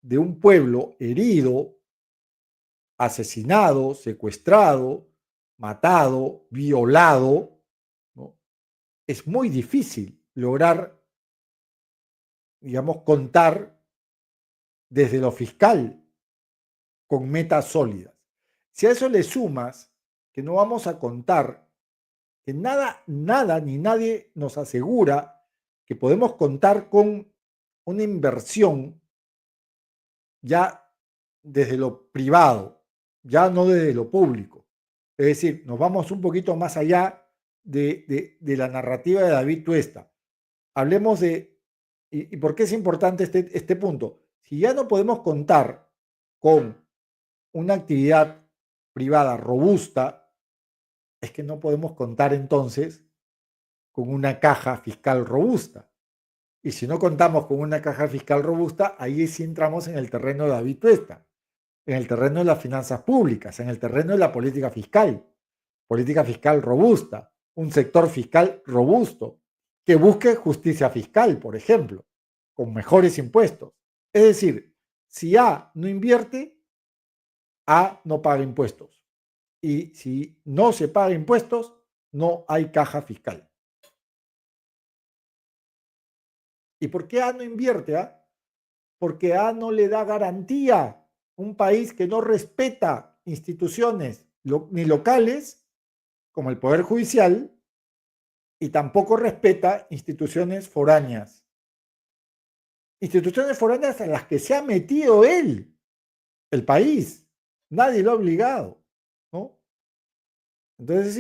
de un pueblo herido, asesinado, secuestrado, matado, violado, ¿no? Es muy difícil lograr, digamos, contar desde lo fiscal con metas sólidas. Si a eso le sumas que no vamos a contar, que nada ni nadie nos asegura que podemos contar con una inversión ya desde lo privado, ya no desde lo público. Es decir, nos vamos un poquito más allá de la narrativa de David Tuesta. Hablemos y por qué es importante este punto. Si ya no podemos contar con una actividad privada robusta, es que no podemos contar entonces con una caja fiscal robusta. Y si no contamos con una caja fiscal robusta, ahí sí entramos en el terreno de David Tuesta, en el terreno de las finanzas públicas, en el terreno de la política fiscal robusta, un sector fiscal robusto, que busque justicia fiscal, por ejemplo, con mejores impuestos. Es decir, si A no invierte, A no paga impuestos. Y si no se paga impuestos, no hay caja fiscal. ¿Y por qué A no invierte? Porque A no le da garantía. Un país que no respeta instituciones ni locales, como el Poder Judicial, y tampoco respeta instituciones foráneas. Instituciones foráneas a las que se ha metido él, el país. Nadie lo ha obligado. Entonces es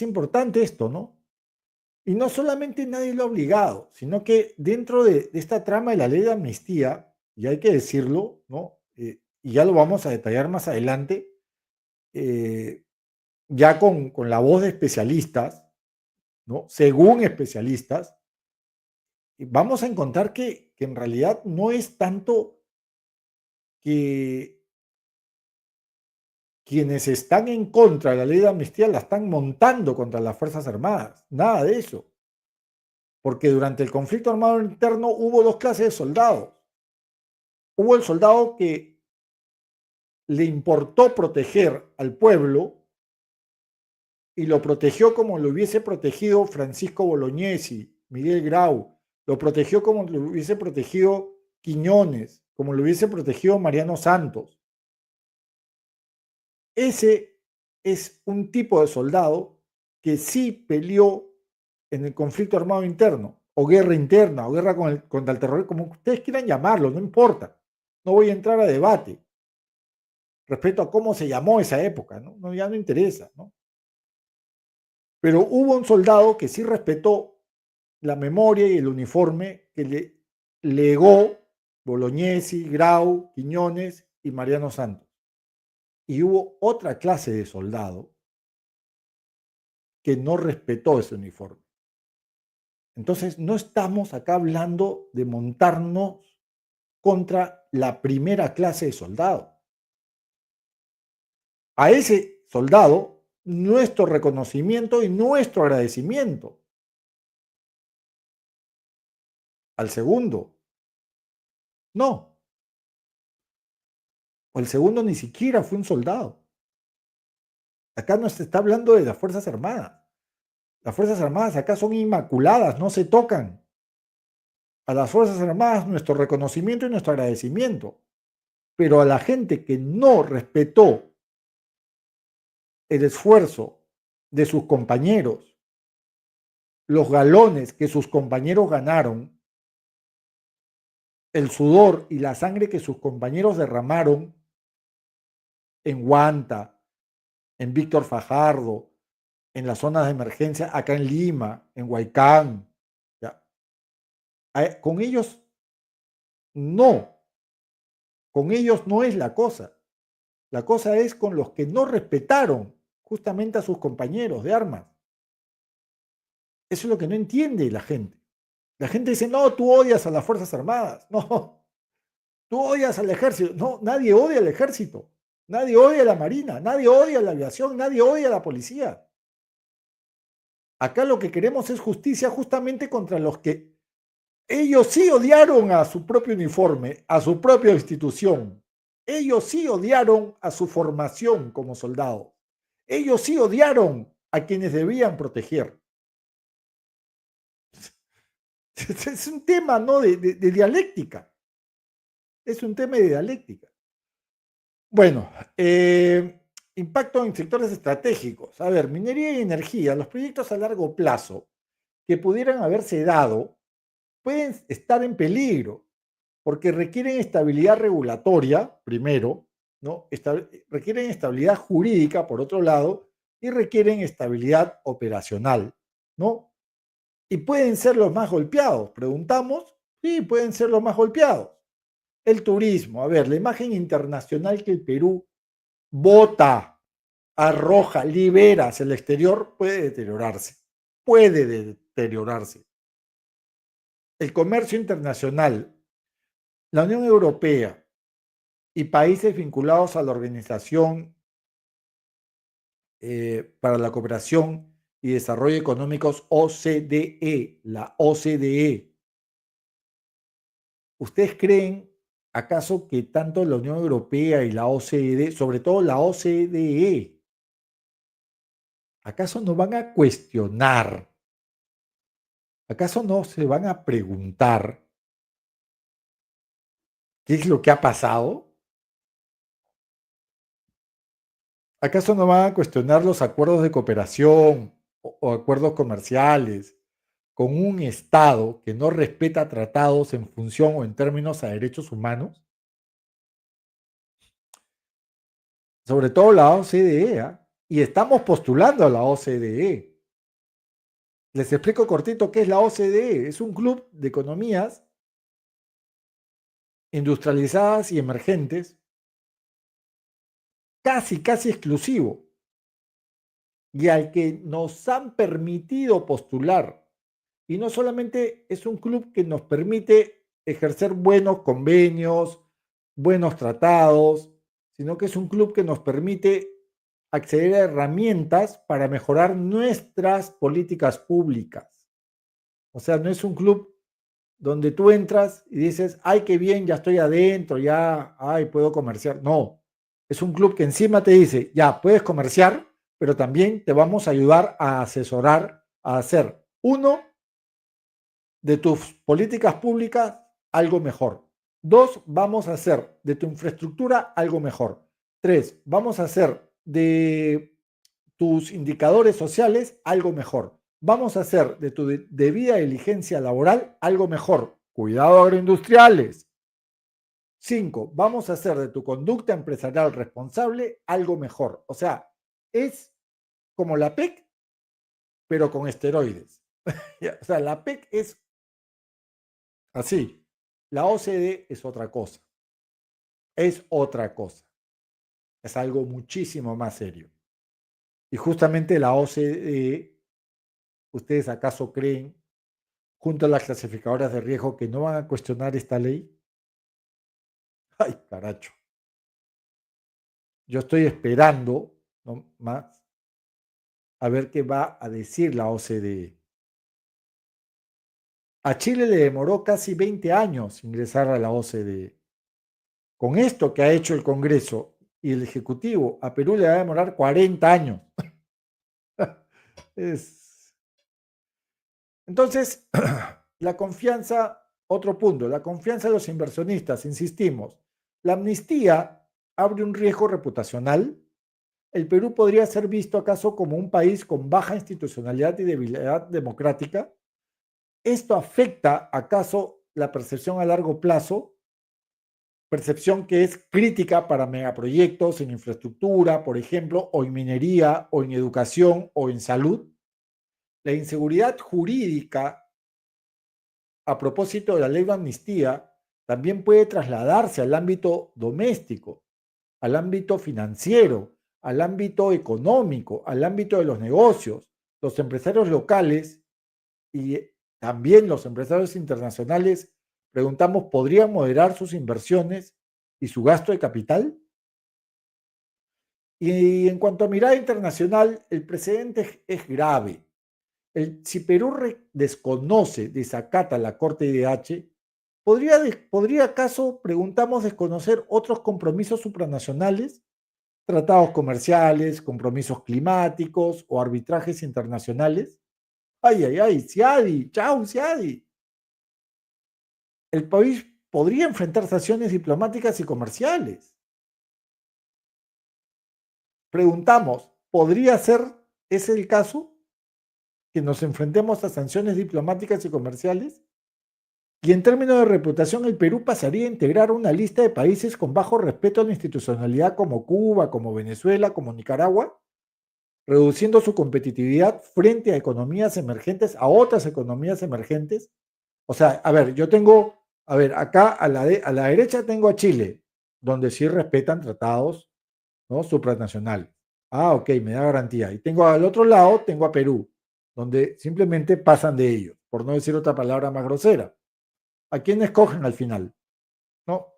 importante esto, ¿no? Y no solamente nadie lo ha obligado, sino que dentro de esta trama de la ley de amnistía, y hay que decirlo, ¿no? Y ya lo vamos a detallar más adelante, eh, ya con la voz de especialistas, ¿no? Según especialistas, vamos a encontrar que en realidad no es tanto que quienes están en contra de la ley de amnistía la están montando contra las Fuerzas Armadas, nada de eso, porque durante el conflicto armado interno hubo dos clases de soldados. Hubo el soldado que le importó proteger al pueblo y lo protegió como lo hubiese protegido Francisco Bolognesi, Miguel Grau, lo protegió como lo hubiese protegido Quiñones, como lo hubiese protegido Mariano Santos. Ese es un tipo de soldado que sí peleó en el conflicto armado interno, o guerra interna, o guerra contra el terrorismo, como ustedes quieran llamarlo, no importa. No voy a entrar a debate respecto a cómo se llamó esa época, ¿no? No, ya no interesa, ¿no? Pero hubo un soldado que sí respetó la memoria y el uniforme que le legó Bolognesi, Grau, Quiñones y Mariano Santos. Y hubo otra clase de soldado que no respetó ese uniforme. Entonces, no estamos acá hablando de montarnos contra la primera clase de soldado. A ese soldado, nuestro reconocimiento y nuestro agradecimiento. Al segundo, no. O el segundo ni siquiera fue un soldado. Acá no se está hablando de las Fuerzas Armadas. Las Fuerzas Armadas acá son inmaculadas, no se tocan. A las Fuerzas Armadas nuestro reconocimiento y nuestro agradecimiento. Pero a la gente que no respetó el esfuerzo de sus compañeros, los galones que sus compañeros ganaron, el sudor y la sangre que sus compañeros derramaron en Huanta, en Víctor Fajardo, en las zonas de emergencia acá en Lima, en Huaycán. ¿Ya? Con ellos no, con ellos no es la cosa. La cosa es con los que no respetaron justamente a sus compañeros de armas. Eso es lo que no entiende la gente. La gente dice, no, tú odias a las Fuerzas Armadas. No, tú odias al ejército. No, nadie odia al ejército. Nadie odia a la marina. Nadie odia a la aviación. Nadie odia a la policía. Acá lo que queremos es justicia justamente contra los que ellos sí odiaron a su propio uniforme, a su propia institución. Ellos sí odiaron a su formación como soldados. Ellos sí odiaron a quienes debían proteger. Es un tema, ¿no? De dialéctica. Es un tema de dialéctica. Bueno, impacto en sectores estratégicos. A ver, minería y energía, los proyectos a largo plazo que pudieran haberse dado pueden estar en peligro porque requieren estabilidad regulatoria, primero, ¿no? Requieren estabilidad jurídica, por otro lado, y requieren estabilidad operacional, ¿no? Y pueden ser los más golpeados, preguntamos, sí, pueden ser los más golpeados. El turismo, a ver, la imagen internacional que el Perú bota, arroja, libera hacia el exterior puede deteriorarse, puede deteriorarse. El comercio internacional, la Unión Europea y países vinculados a la Organización para la Cooperación y Desarrollo Económicos OCDE, la OCDE. ¿Ustedes creen acaso que tanto la Unión Europea y la OCDE, sobre todo la OCDE, acaso no van a cuestionar, acaso no se van a preguntar qué es lo que ha pasado? ¿Acaso no van a cuestionar los acuerdos de cooperación o acuerdos comerciales con un Estado que no respeta tratados en función o en términos a derechos humanos? Sobre todo la OCDE, ¿eh? y estamos postulando a la OCDE. Les explico cortito qué es la OCDE. Es un club de economías industrializadas y emergentes, casi exclusivo, y al que nos han permitido postular. Y no solamente es un club que nos permite ejercer buenos convenios, buenos tratados, sino que es un club que nos permite acceder a herramientas para mejorar nuestras políticas públicas. O sea, no es un club donde tú entras y dices, ay, qué bien, ya estoy adentro, ya, ay, puedo comerciar. No, es un club que encima te dice, ya, puedes comerciar, pero también te vamos a ayudar a asesorar, a hacer, uno, de tus políticas públicas algo mejor. Dos, vamos a hacer de tu infraestructura algo mejor. Tres, vamos a hacer de tus indicadores sociales algo mejor. Vamos a hacer de tu debida diligencia laboral algo mejor. Cuidado agroindustriales. Cinco, vamos a hacer de tu conducta empresarial responsable algo mejor. O sea, es como la PEC, pero con esteroides. O sea, la PEC es así. La OCDE es otra cosa. Es otra cosa. Es algo muchísimo más serio. Y justamente la OCDE, ¿ustedes acaso creen, junto a las clasificadoras de riesgo, que no van a cuestionar esta ley? Ay, caracho. Yo estoy esperando, ¿no?, más a ver qué va a decir la OCDE. A Chile le demoró casi 20 años ingresar a la OCDE. Con esto que ha hecho el Congreso y el Ejecutivo, a Perú le va a demorar 40 años. Es... Entonces, la confianza, otro punto, la confianza de los inversionistas, insistimos, la amnistía abre un riesgo reputacional. ¿El Perú podría ser visto acaso como un país con baja institucionalidad y debilidad democrática? ¿Esto afecta acaso la percepción a largo plazo? Percepción que es crítica para megaproyectos en infraestructura, por ejemplo, o en minería, o en educación, o en salud. La inseguridad jurídica, a propósito de la ley de amnistía, también puede trasladarse al ámbito doméstico, al ámbito financiero, al ámbito económico, al ámbito de los negocios. Los empresarios locales y también los empresarios internacionales, preguntamos, ¿podrían moderar sus inversiones y su gasto de capital? Y en cuanto a mirada internacional, el precedente es grave. Si Perú desconoce, desacata la Corte IDH, ¿podría acaso, preguntamos, desconocer otros compromisos supranacionales, tratados comerciales, compromisos climáticos o arbitrajes internacionales? Ay, ay, ay, Ciadi, chau, Ciadi. El país podría enfrentar sanciones diplomáticas y comerciales. Preguntamos, ¿podría ser ese el caso? Que nos enfrentemos a sanciones diplomáticas y comerciales. Y en términos de reputación, el Perú pasaría a integrar una lista de países con bajo respeto a la institucionalidad como Cuba, como Venezuela, como Nicaragua, reduciendo su competitividad frente a economías emergentes, a otras economías emergentes. O sea, a ver, yo tengo, a ver, acá a la derecha tengo a Chile, donde sí respetan tratados, ¿no?, supranacionales. Ah, ok, me da garantía. Y tengo al otro lado, tengo a Perú, donde simplemente pasan de ellos, por no decir otra palabra más grosera. ¿A quién escogen al final? ¿No?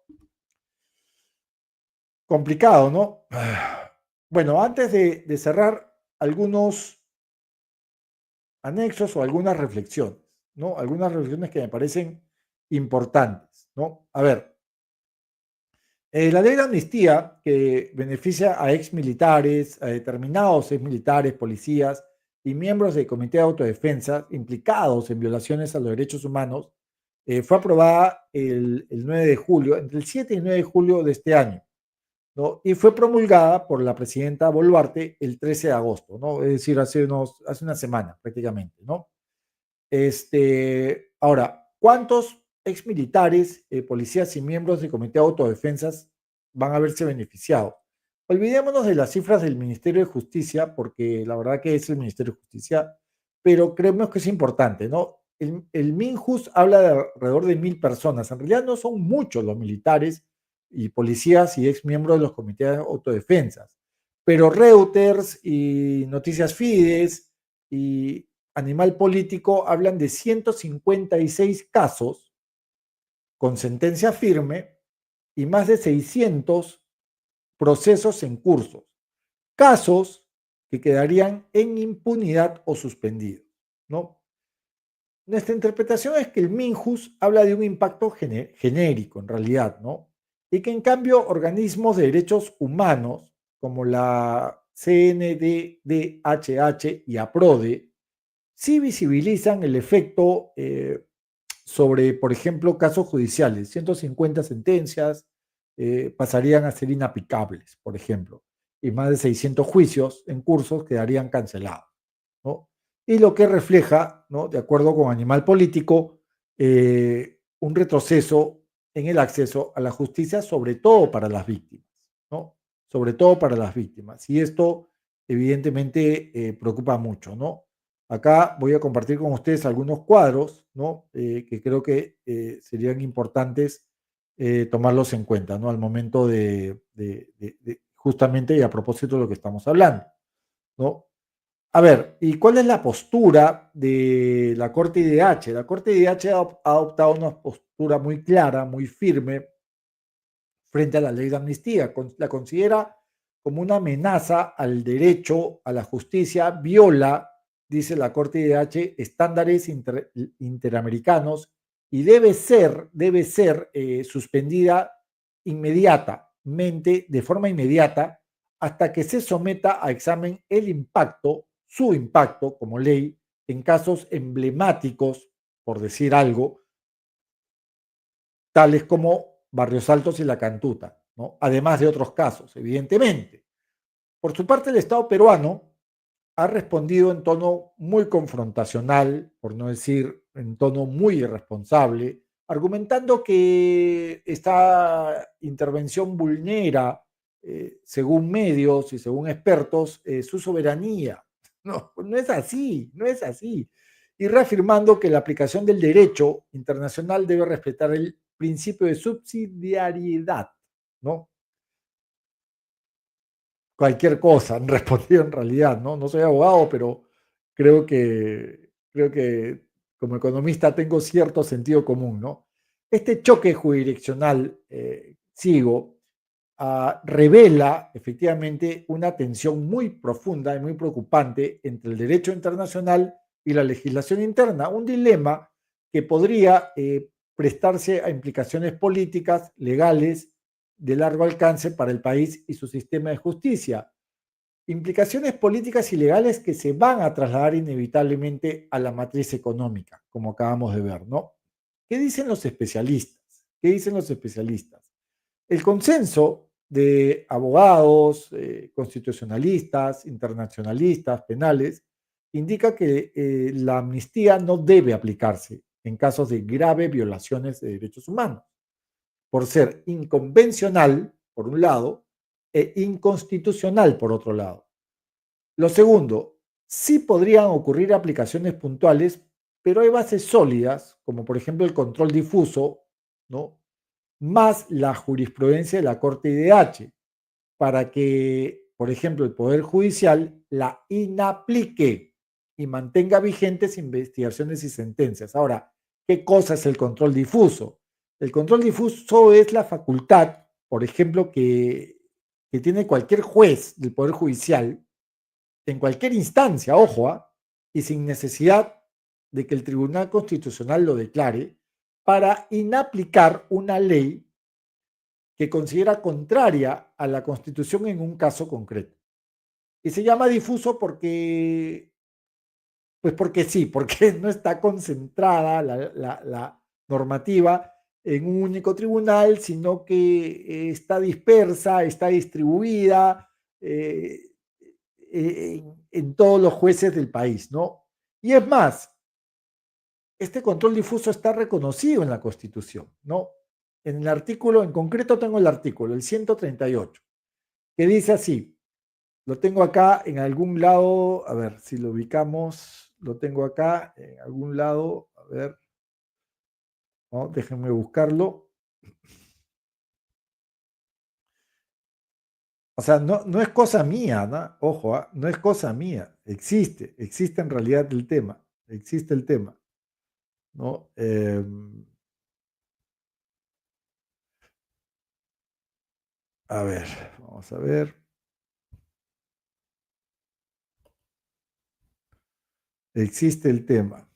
Complicado, ¿no? Bueno, antes de cerrar, algunos anexos o algunas reflexiones, ¿no? Algunas reflexiones que me parecen importantes, ¿no? A ver, la ley de amnistía que beneficia a exmilitares, a determinados exmilitares, policías y miembros del Comité de Autodefensa implicados en violaciones a los derechos humanos, fue aprobada el 9 de julio, entre el 7 y el 9 de julio de este año, ¿no? Y fue promulgada por la presidenta Boluarte el 13 de agosto, ¿no? Es decir, hace una semana prácticamente, ¿no? Ahora, ¿cuántos exmilitares, policías y miembros del Comité de Autodefensas van a verse beneficiados? Olvidémonos de las cifras del Ministerio de Justicia, porque la verdad que es el Ministerio de Justicia, pero creemos que es importante, ¿no? El Minjus habla de alrededor de 1.000 personas. En realidad no son muchos los militares y policías y ex miembros de los comités de autodefensas. Pero Reuters y Noticias Fides y Animal Político hablan de 156 casos con sentencia firme y más de 600 procesos en curso, casos que quedarían en impunidad o suspendidos, ¿no? Nuestra interpretación es que el Minjus habla de un impacto genérico, en realidad, ¿no? Y que en cambio organismos de derechos humanos, como la CNDDHH y APRODE, sí visibilizan el efecto sobre, por ejemplo, casos judiciales. 150 sentencias pasarían a ser inaplicables, por ejemplo, y más de 600 juicios en cursos quedarían cancelados, ¿no? Y lo que refleja, ¿no? De acuerdo con Animal Político, un retroceso en el acceso a la justicia, sobre todo para las víctimas, ¿no? Sobre todo para las víctimas. Y esto, evidentemente, preocupa mucho, ¿no? Acá voy a compartir con ustedes algunos cuadros, ¿no? Que creo que serían importantes tomarlos en cuenta, ¿no? Al momento justamente y a propósito de lo que estamos hablando, ¿no? A ver, ¿y cuál es la postura de la Corte IDH? La Corte IDH ha adoptado una postura muy clara, muy firme frente a la ley de amnistía. La considera como una amenaza al derecho a la justicia, viola, dice la Corte IDH, estándares interamericanos y debe ser suspendida inmediatamente, de forma inmediata, hasta que se someta a examen el impacto, su impacto como ley, en casos emblemáticos, por decir algo, tales como Barrios Altos y La Cantuta, ¿no? Además de otros casos, evidentemente. Por su parte, el Estado peruano ha respondido en tono muy confrontacional, por no decir en tono muy irresponsable, argumentando que esta intervención vulnera, según medios y según expertos, su soberanía. No, no es así, no es así. Y reafirmando que la aplicación del derecho internacional debe respetar el principio de subsidiariedad, ¿no? Cualquier cosa, han respondido en realidad, ¿no? No soy abogado, pero creo que como economista tengo cierto sentido común, ¿no? Este choque jurisdiccional, sigo, revela efectivamente una tensión muy profunda y muy preocupante entre el derecho internacional y la legislación interna, un dilema que podría prestarse a implicaciones políticas, legales, de largo alcance para el país y su sistema de justicia. Implicaciones políticas y legales que se van a trasladar inevitablemente a la matriz económica, como acabamos de ver, ¿no? ¿Qué dicen los especialistas? ¿Qué dicen los especialistas? El consenso de abogados, constitucionalistas, internacionalistas, penales, indica que la amnistía no debe aplicarse en casos de graves violaciones de derechos humanos, por ser inconvencional, por un lado, e inconstitucional, por otro lado. Lo segundo, sí podrían ocurrir aplicaciones puntuales, pero hay bases sólidas, como por ejemplo el control difuso, ¿no? Más la jurisprudencia de la Corte IDH, para que, por ejemplo, el Poder Judicial la inaplique y mantenga vigentes investigaciones y sentencias. Ahora, ¿qué cosa es el control difuso? El control difuso es la facultad, por ejemplo, que tiene cualquier juez del Poder Judicial en cualquier instancia, ojo, y sin necesidad de que el Tribunal Constitucional lo declare, para inaplicar una ley que considera contraria a la Constitución en un caso concreto. Y se llama difuso porque, pues porque sí, porque no está concentrada la normativa en un único tribunal, sino que está dispersa, está distribuida, en todos los jueces del país, ¿no? Y es más, este control difuso está reconocido en la Constitución, ¿no? En el artículo, en concreto tengo el artículo, el 138, que dice así, lo tengo acá en algún lado, a ver si lo ubicamos, lo tengo acá en algún lado, a ver, ¿no? Déjenme buscarlo. O sea, no es cosa mía, ¿no? Ojo, ¿ah? No es cosa mía, existe en realidad el tema, existe el tema, ¿no? A ver, vamos a ver, existe el tema.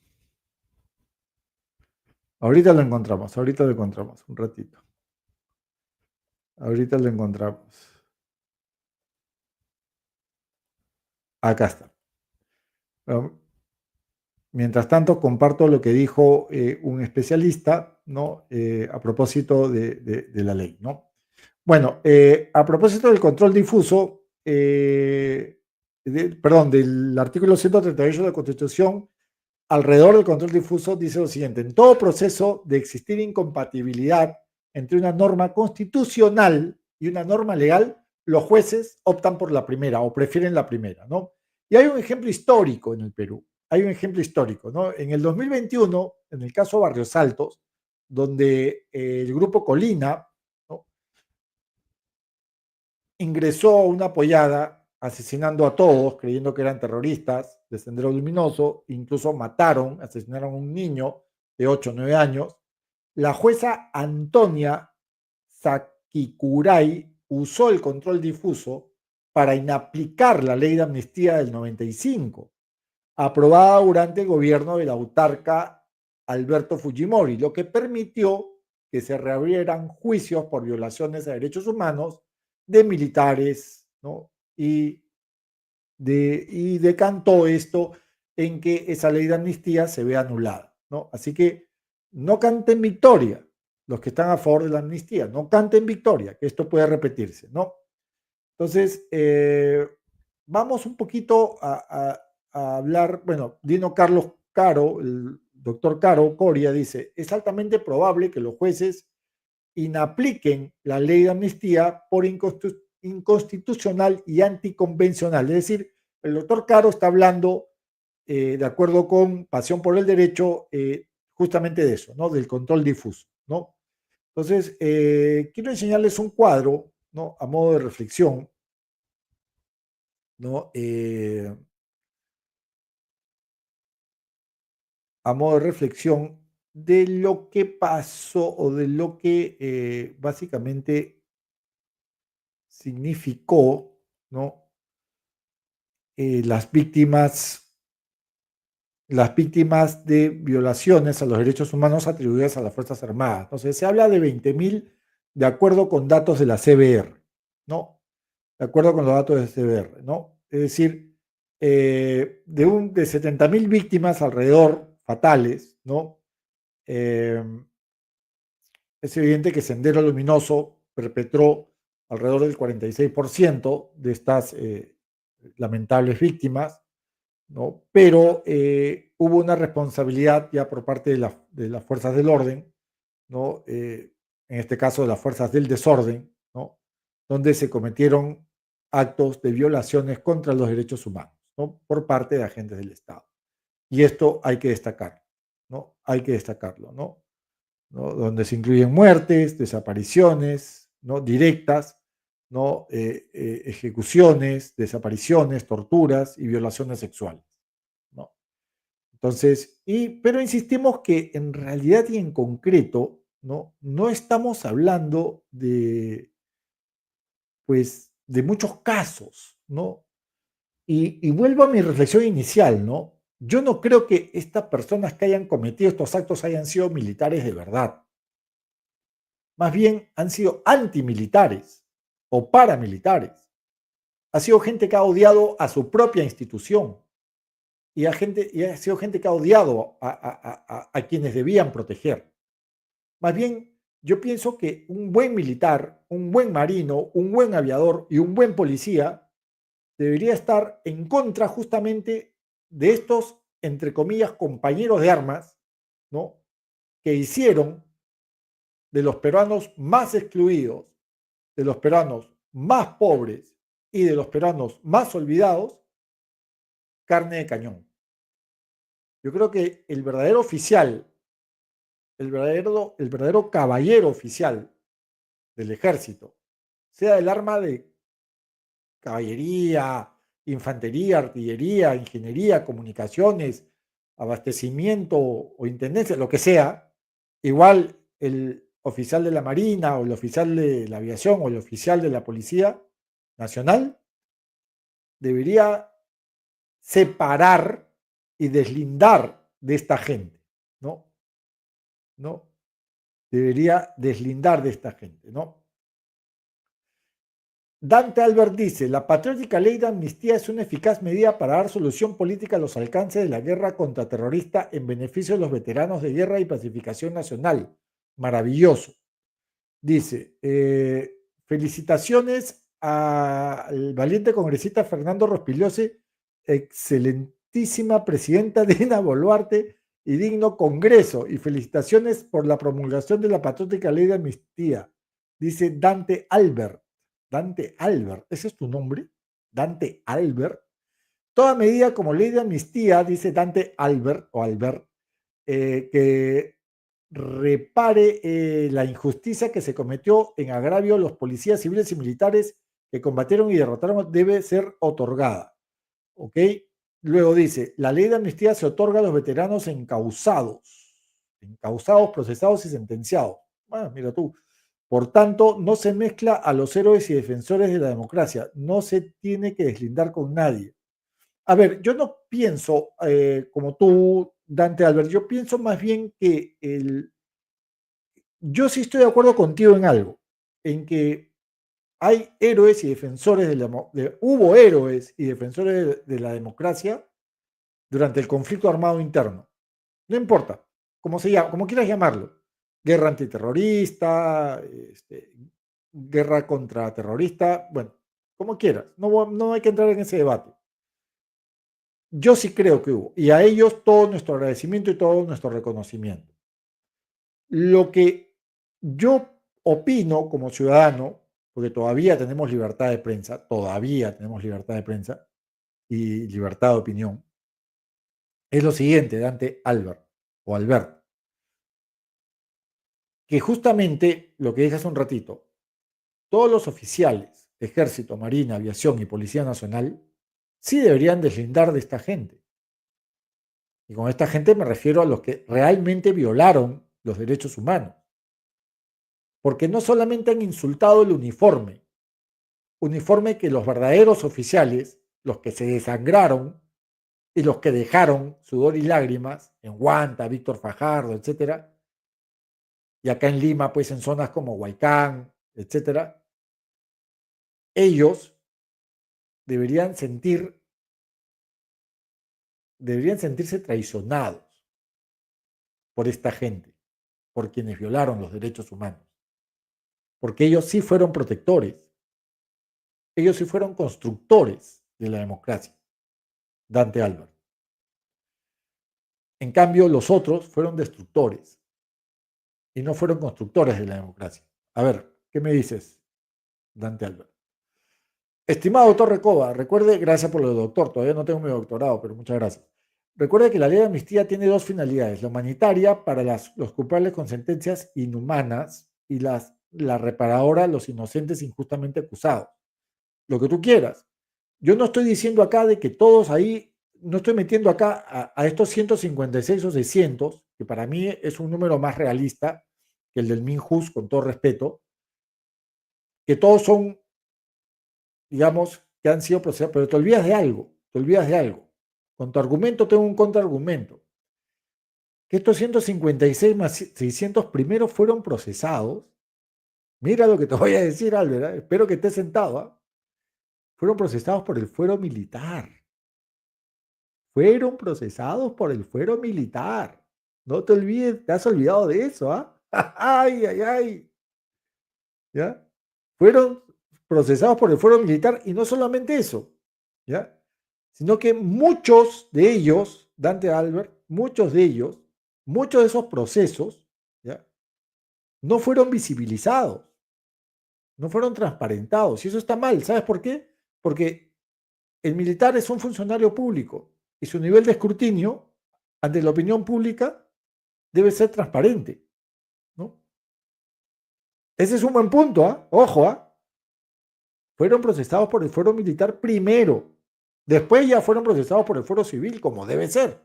Ahorita lo encontramos, un ratito. Ahorita lo encontramos. Acá está. Bueno, mientras tanto, comparto lo que dijo un especialista, ¿no? A propósito de la ley, ¿no? Bueno, a propósito del control difuso, perdón, del artículo 138 de la Constitución, alrededor del control difuso dice lo siguiente: en todo proceso de existir incompatibilidad entre una norma constitucional y una norma legal, los jueces optan por la primera o prefieren la primera, ¿no? Y hay un ejemplo histórico en el Perú, hay un ejemplo histórico, ¿no? En el 2021, en el caso Barrios Altos, donde el grupo Colina, ¿no?, ingresó a una pollada asesinando a todos, creyendo que eran terroristas de Sendero Luminoso, incluso mataron, asesinaron a un niño de 8 o 9 años. La jueza Antonia Sakikurai usó el control difuso para inaplicar la ley de amnistía del 95, aprobada durante el gobierno del autarca Alberto Fujimori, lo que permitió que se reabrieran juicios por violaciones a derechos humanos de militares, ¿no? Y decantó esto en que esa ley de amnistía se vea anulada, ¿no? Así que no canten victoria los que están a favor de la amnistía, no canten victoria, que esto puede repetirse, ¿no? Entonces, vamos un poquito a hablar, bueno, Dino Carlos Caro, el doctor Caro Coria dice, es altamente probable que los jueces inapliquen la ley de amnistía por inconstitucional y anticonvencional. Es decir, el doctor Caro está hablando, de acuerdo con Pasión por el Derecho, justamente de eso, ¿no? Del control difuso, ¿no? Entonces, quiero enseñarles un cuadro, ¿no? A modo de reflexión, ¿no? A modo de reflexión de lo que pasó o de lo que básicamente significó, ¿no? Las víctimas de violaciones a los derechos humanos atribuidas a las Fuerzas Armadas. Entonces, se habla de 20.000 de acuerdo con datos de la CBR, ¿no? De acuerdo con los datos de la CBR, ¿no? Es decir, de 70.000 víctimas alrededor fatales, ¿no? Eh, es evidente que Sendero Luminoso perpetró alrededor del 46% de estas lamentables víctimas, ¿no? Pero hubo una responsabilidad ya por parte de las fuerzas del orden, ¿no? En este caso de las fuerzas del desorden, ¿no? Donde se cometieron actos de violaciones contra los derechos humanos, ¿no? Por parte de agentes del Estado. Y esto hay que destacarlo, ¿no? Hay que destacarlo, ¿no? ¿No? Donde se incluyen muertes, desapariciones, ¿no? Directas, ¿no? Ejecuciones, desapariciones, torturas y violaciones sexuales, ¿no? Entonces, pero insistimos que en realidad y en concreto, no estamos hablando pues, de muchos casos, ¿no? Y vuelvo a mi reflexión inicial, ¿no? Yo no creo que estas personas que hayan cometido estos actos hayan sido militares de verdad. Más bien han sido antimilitares o paramilitares. Ha sido gente que ha odiado a su propia institución y ha sido gente que ha odiado a quienes debían proteger. Más bien, yo pienso que un buen militar, un buen marino, un buen aviador y un buen policía debería estar en contra justamente de estos, entre comillas, compañeros de armas, ¿no? Que hicieron de los peruanos más excluidos, de los peruanos más pobres y de los peruanos más olvidados, carne de cañón. Yo creo que el verdadero oficial, el verdadero caballero oficial del ejército, sea el arma de caballería, infantería, artillería, ingeniería, comunicaciones, abastecimiento o intendencia, lo que sea, igual el oficial de la Marina o el oficial de la aviación o el oficial de la Policía Nacional debería separar y deslindar de esta gente, ¿no? ¿No? Debería deslindar de esta gente, ¿no? Dante Albert dice, la patriótica ley de amnistía es una eficaz medida para dar solución política a los alcances de la guerra contraterrorista en beneficio de los veteranos de guerra y pacificación nacional. Maravilloso. Dice, felicitaciones al valiente congresista Fernando Rospigliosi, excelentísima presidenta Dina Boluarte y digno Congreso, y felicitaciones por la promulgación de la patriótica ley de amnistía. Dice Dante Albert. Dante Albert, ¿ese es tu nombre? Dante Albert. Toda medida como ley de amnistía, dice Dante Albert o Albert, que repare la injusticia que se cometió en agravio a los policías civiles y militares que combatieron y derrotaron, debe ser otorgada. ¿Ok? Luego dice, la ley de amnistía se otorga a los veteranos encausados, procesados y sentenciados. Bueno, mira tú. Por tanto, no se mezcla a los héroes y defensores de la democracia. No se tiene que deslindar con nadie. A ver, yo no pienso como tú, Dante Albert, yo pienso más bien que yo sí estoy de acuerdo contigo en algo, en que hay héroes y defensores hubo héroes y defensores de la democracia durante el conflicto armado interno. No importa, como se llama, como quieras llamarlo. Guerra antiterrorista, guerra contra terrorista, bueno, como quieras. No, no hay que entrar en ese debate. Yo sí creo que hubo. Y a ellos todo nuestro agradecimiento y todo nuestro reconocimiento. Lo que yo opino como ciudadano, porque todavía tenemos libertad de prensa y libertad de opinión, es lo siguiente, Dante Albert o Albert, que justamente lo que dije hace un ratito, todos los oficiales, ejército, marina, aviación y policía nacional, sí deberían deslindar de esta gente. Y con esta gente me refiero a los que realmente violaron los derechos humanos. Porque no solamente han insultado el uniforme que los verdaderos oficiales, los que se desangraron y los que dejaron sudor y lágrimas en Huanta, Víctor Fajardo, etcétera, y acá en Lima, pues en zonas como Huaycán, etcétera, ellos deberían sentirse traicionados por esta gente, por quienes violaron los derechos humanos, porque ellos sí fueron protectores, ellos sí fueron constructores de la democracia, Dante Álvarez. En cambio, los otros fueron destructores y no fueron constructores de la democracia. A ver, ¿qué me dices, Dante Álvarez? Estimado doctor Recoba, recuerde, gracias por lo de doctor, todavía no tengo mi doctorado, pero muchas gracias. Recuerde que la ley de amnistía tiene dos finalidades, la humanitaria para los culpables con sentencias inhumanas y la reparadora a los inocentes injustamente acusados. Lo que tú quieras. Yo no estoy diciendo acá de que todos ahí, no estoy metiendo acá a estos 156 o 600, que para mí es un número más realista que el del Minjus, con todo respeto, que todos son, digamos, que han sido procesados, pero te olvidas de algo, te olvidas de algo. Con tu argumento tengo un contraargumento. Que estos 156 más 600 primeros fueron procesados. Mira lo que te voy a decir, Álvaro, espero que estés sentado. Fueron procesados por el fuero militar. Fueron procesados por el fuero militar. No te olvides, te has olvidado de eso, ¿ah? ¡Ay, ay, ay! ¿Ya? Fueron procesados por el fuero militar y no solamente eso, ¿ya? Sino que muchos de ellos, Dante Albert, muchos de esos procesos, ¿ya? No fueron visibilizados. no fueron transparentados. Y eso está mal. ¿Sabes por qué? Porque el militar es un funcionario público y su nivel de escrutinio ante la opinión pública debe ser transparente, ¿no? Ese es un buen punto, ¿ah? Ojo, ¿ah? Fueron procesados por el fuero militar primero. Después ya fueron procesados por el fuero civil, como debe ser.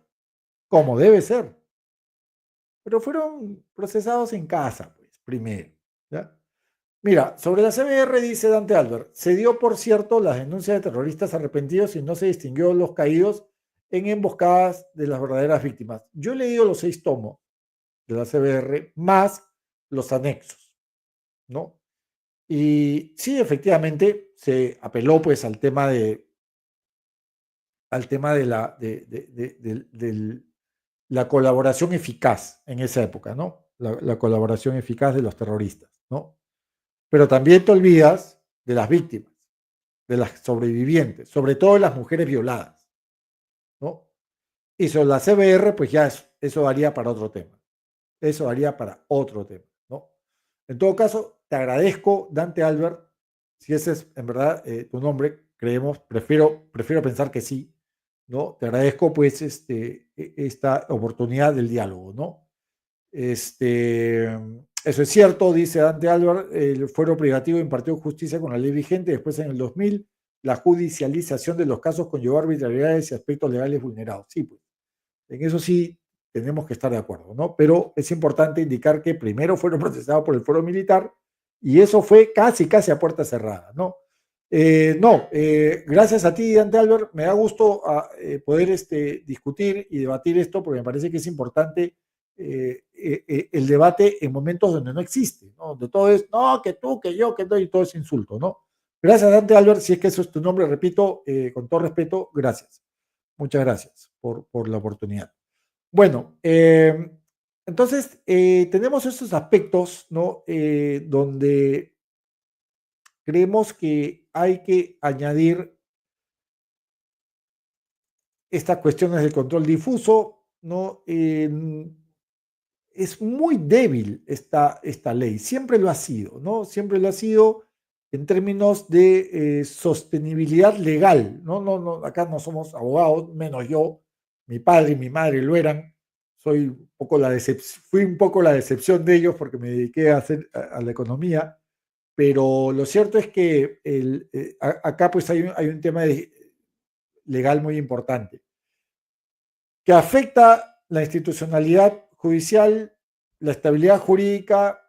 Como debe ser. Pero fueron procesados en casa, pues, primero. ¿Ya? Mira, sobre la CBR dice Dante Albert, se dio por cierto las denuncias de terroristas arrepentidos y no se distinguió los caídos en emboscadas de las verdaderas víctimas. Yo he leído los 6 tomos de la CBR más los anexos, ¿no? Y sí, efectivamente, se apeló pues al tema de la colaboración eficaz en esa época, ¿no? La colaboración eficaz de los terroristas, ¿no? Pero también te olvidas de las víctimas, de las sobrevivientes, sobre todo las mujeres violadas, ¿no? Y sobre la CBR, pues ya eso haría para otro tema. Eso haría para otro tema, ¿no? En todo caso, te agradezco, Dante Albert, si ese es en verdad tu nombre, creemos, prefiero pensar que sí, ¿no? Te agradezco pues esta oportunidad del diálogo, ¿no? Eso es cierto, dice Dante Albert, el fuero privativo impartió justicia con la ley vigente, después en el 2000 la judicialización de los casos conllevó arbitrariedades y aspectos legales vulnerados. Sí, pues, en eso sí tenemos que estar de acuerdo, ¿no? Pero es importante indicar que primero fueron procesados por el fuero militar y eso fue casi a puerta cerrada, ¿no? Gracias a ti, Dante Albert, me da gusto poder discutir y debatir esto porque me parece que es importante el debate en momentos donde no existe, ¿no? Donde todo es, no, que tú, que yo, que todo y todo es insulto, ¿no? Gracias, Dante Albert, si es que eso es tu nombre, repito, con todo respeto, gracias. Muchas gracias por la oportunidad. Bueno, entonces tenemos estos aspectos, ¿no? Donde creemos que hay que añadir estas cuestiones del control difuso, ¿no? Es muy débil esta ley, siempre lo ha sido, ¿no? Siempre lo ha sido en términos de sostenibilidad legal, ¿no? No, acá no somos abogados, menos yo, mi padre y mi madre lo eran, fui un poco la decepción de ellos porque me dediqué a la economía, pero lo cierto es que acá pues hay un tema legal muy importante que afecta la institucionalidad judicial, la estabilidad jurídica,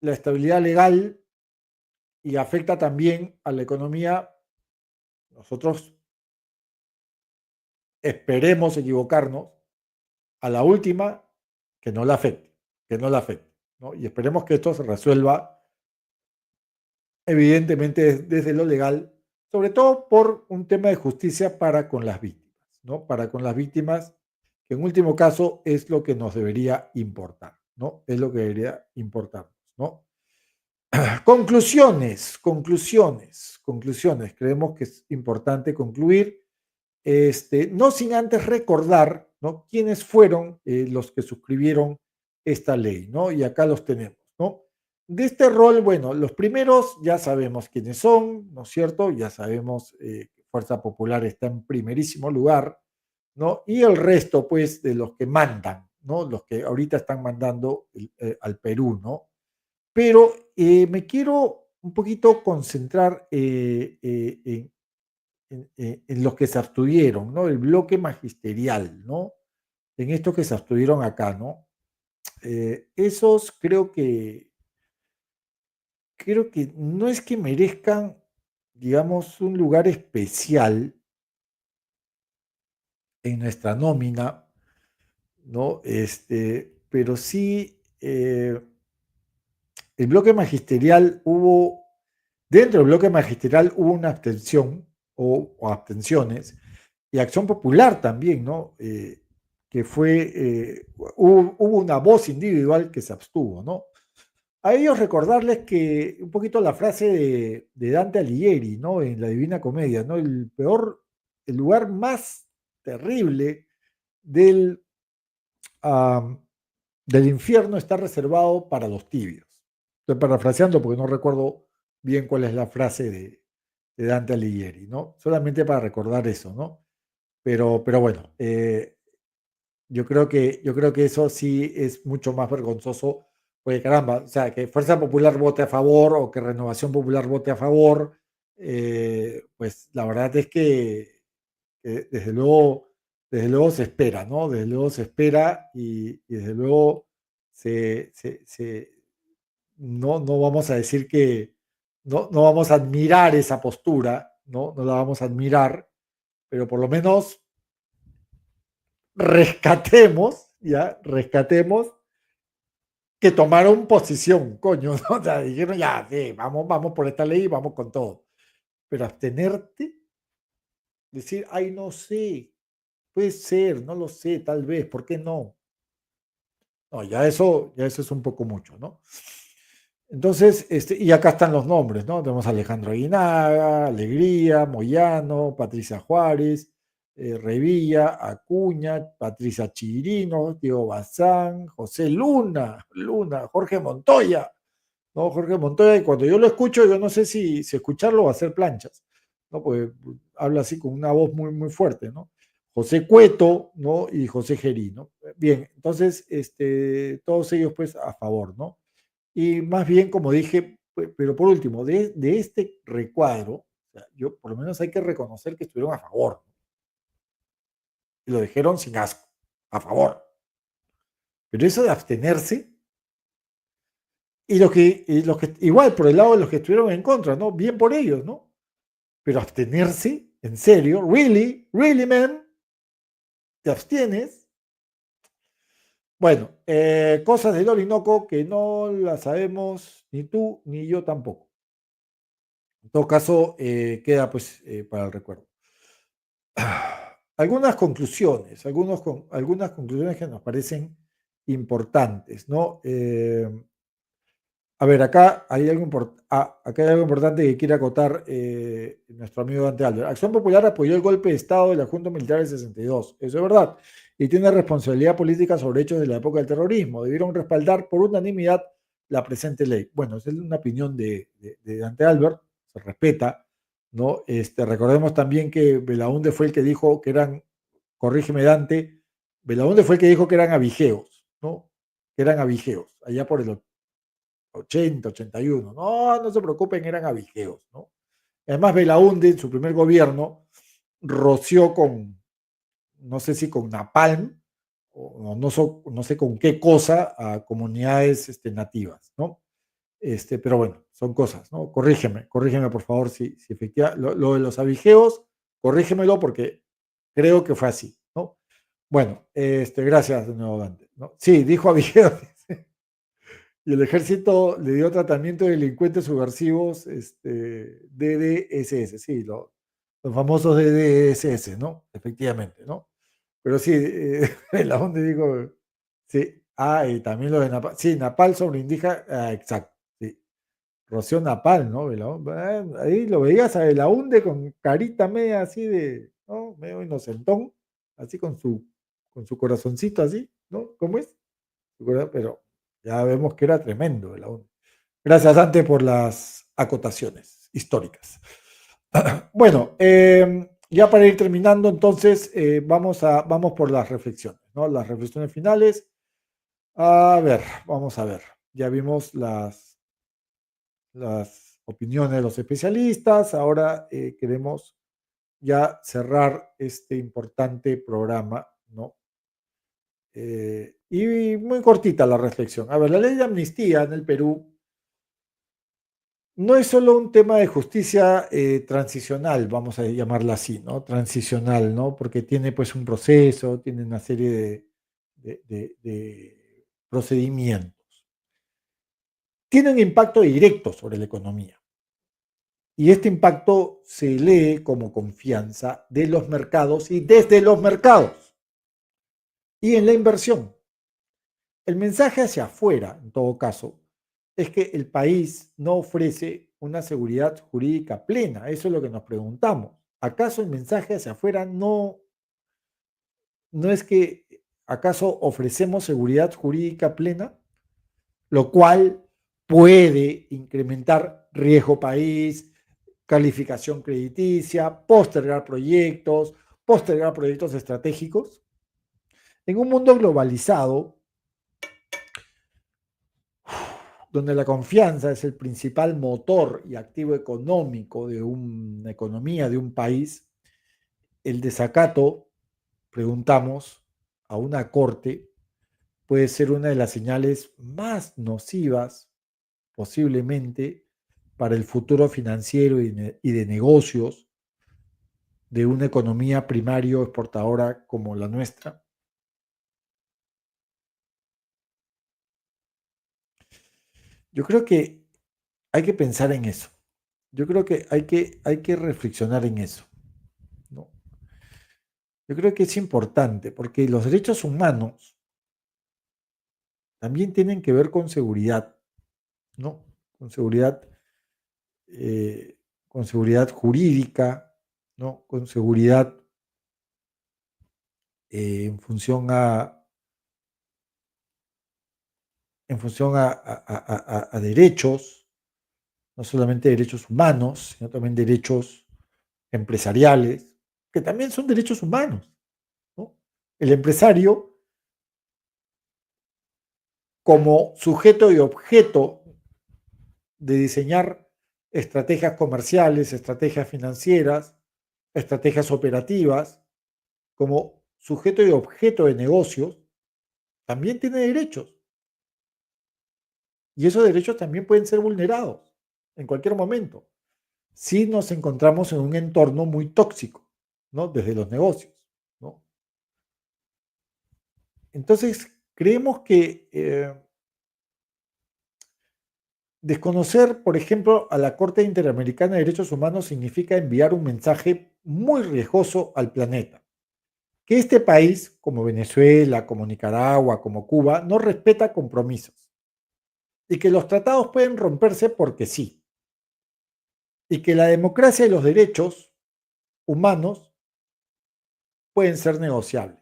la estabilidad legal y afecta también a la economía. Nosotros esperemos equivocarnos a la última que no la afecte, ¿no? Y esperemos que esto se resuelva evidentemente desde lo legal, sobre todo por un tema de justicia para con las víctimas, ¿no? Para con las víctimas, que en último caso es lo que nos debería importar, ¿no? Es lo que debería importarnos, ¿no? Conclusiones. Creemos que es importante concluir, no sin antes recordar, ¿no? Quiénes fueron los que suscribieron esta ley, ¿no? Y acá los tenemos, ¿no? De este rol, bueno, los primeros ya sabemos quiénes son, ¿no es cierto? Ya sabemos que Fuerza Popular está en primerísimo lugar, ¿no? Y el resto, pues, de los que mandan, ¿no? Los que ahorita están mandando al Perú, ¿no? Pero me quiero un poquito concentrar en los que se abstuvieron, ¿no? El bloque magisterial, ¿no? En estos que se abstuvieron acá, ¿no? Esos creo que no es que merezcan, digamos, un lugar especial en nuestra nómina, ¿no? Pero sí, el bloque magisterial dentro del bloque magisterial hubo una abstención o abstenciones, y Acción Popular también, ¿no? Que hubo una voz individual que se abstuvo, ¿no? A ellos recordarles que un poquito la frase de Dante Alighieri, ¿no? En la Divina Comedia, ¿no? El lugar más terrible del, um, del infierno está reservado para los tibios. Estoy parafraseando porque no recuerdo bien cuál es la frase de Dante Alighieri, ¿no? Solamente para recordar eso, ¿no? Pero bueno, yo creo que eso sí es mucho más vergonzoso, porque caramba, o sea, que Fuerza Popular vote a favor o que Renovación Popular vote a favor, pues la verdad es que desde luego se espera, ¿no? Desde luego se espera y desde luego no vamos a decir que, no vamos a admirar esa postura, ¿no? No la vamos a admirar, pero por lo menos rescatemos, ¿ya? Rescatemos que tomaron posición, coño, ¿no? O sea, dijeron, ya, sí, vamos por esta ley y vamos con todo. Pero abstenerte, decir, ay, no sé, puede ser, no lo sé, tal vez, ¿por qué no? No, ya eso es un poco mucho, ¿no? Entonces, y acá están los nombres, ¿no? Tenemos a Alejandro Aguinaga, Alegría, Moyano, Patricia Juárez, Revilla, Acuña, Patricia Chirino, Diego Bazán, José Luna, Jorge Montoya, ¿no? Jorge Montoya, y cuando yo lo escucho, yo no sé si escucharlo o hacer planchas, ¿no? Porque habla así con una voz muy, muy fuerte, ¿no? José Cueto, ¿no? Y José Gerí, ¿no? Bien, entonces, todos ellos, pues, a favor, ¿no? Y más bien, como dije, pero por último, de este recuadro, o sea, yo por lo menos hay que reconocer que estuvieron a favor, ¿no? Y lo dijeron sin asco, a favor. Pero eso de abstenerse, y los que, igual por el lado de los que estuvieron en contra, ¿no? Bien por ellos, ¿no? Pero abstenerse, en serio, really, man, te abstienes. Bueno, cosas del Orinoco que no las sabemos ni tú ni yo tampoco. En todo caso, queda pues para el recuerdo. Algunas conclusiones que nos parecen importantes, ¿no? A ver, acá hay algo importante que quiere acotar nuestro amigo Dante Albert. Acción Popular apoyó el golpe de Estado de la Junta Militar del 62. Eso es verdad. Y tiene responsabilidad política sobre hechos de la época del terrorismo. Debieron respaldar por unanimidad la presente ley. Bueno, esa es una opinión de Dante Albert, se respeta, ¿no? Recordemos también que Belaúnde fue el que dijo que eran, corrígeme Dante, Belaúnde fue el que dijo que eran abigeos, ¿no? Que eran abigeos, allá por el 80, 81. No, no se preocupen, eran abigeos, ¿no? Además, Belaúnde en su primer gobierno roció con, no sé si con napalm, o no sé con qué cosa, a comunidades nativas, ¿no? Pero bueno, son cosas, ¿no? Corrígeme por favor si efectivamente, lo de los abigeos, corrígemelo porque creo que fue así, ¿no? Bueno, gracias de nuevo, Dante, ¿no? Sí, dijo abigeos. Y el ejército le dio tratamiento de delincuentes subversivos, DDSS, sí, los famosos DDSS, ¿no? Efectivamente, ¿no? Pero sí, la donde digo, sí, y también lo de Napal, sí, Napal sobre indígena, exacto, sí, Rocío Napal, ¿no? Ahí lo veías a Belaúnde con carita media así de, ¿no? Medio inocentón, así con su corazoncito así, ¿no? ¿Cómo es? Pero ya vemos que era tremendo Belaúnde. Gracias, Dante, por las acotaciones históricas. Bueno, ya para ir terminando, entonces, vamos por las reflexiones, ¿no? Las reflexiones finales. A ver, vamos a ver. Ya vimos las opiniones de los especialistas. Ahora queremos ya cerrar este importante programa, ¿no? Y muy cortita la reflexión. A ver, la ley de amnistía en el Perú no es solo un tema de justicia transicional, vamos a llamarla así, ¿no? Transicional, ¿no? Porque tiene pues un proceso, tiene una serie de procedimientos. Tiene un impacto directo sobre la economía. Y este impacto se lee como confianza de los mercados y desde los mercados. Y en la inversión. El mensaje hacia afuera, en todo caso, es que el país no ofrece una seguridad jurídica plena. Eso es lo que nos preguntamos. ¿Acaso el mensaje hacia afuera no es que acaso ofrecemos seguridad jurídica plena? Lo cual puede incrementar riesgo país, calificación crediticia, postergar proyectos estratégicos. En un mundo globalizado, donde la confianza es el principal motor y activo económico de una economía, de un país, el desacato, preguntamos, a una corte puede ser una de las señales más nocivas posiblemente para el futuro financiero y de negocios de una economía primario exportadora como la nuestra. Yo creo que hay que pensar en eso. Yo creo que hay que reflexionar en eso, ¿no? Yo creo que es importante porque los derechos humanos también tienen que ver con seguridad, ¿no? Con seguridad, eh, con seguridad jurídica, ¿no? Con seguridad en función a derechos, no solamente derechos humanos, sino también derechos empresariales, que también son derechos humanos, ¿no? El empresario, como sujeto y objeto de diseñar estrategias comerciales, estrategias financieras, estrategias operativas, como sujeto y objeto de negocios, también tiene derechos. Y esos derechos también pueden ser vulnerados en cualquier momento si nos encontramos en un entorno muy tóxico, ¿no? Desde los negocios, ¿no? Entonces, creemos que desconocer, por ejemplo, a la Corte Interamericana de Derechos Humanos significa enviar un mensaje muy riesgoso al planeta. Que este país, como Venezuela, como Nicaragua, como Cuba, no respeta compromisos y que los tratados pueden romperse porque sí, y que la democracia y los derechos humanos pueden ser negociables.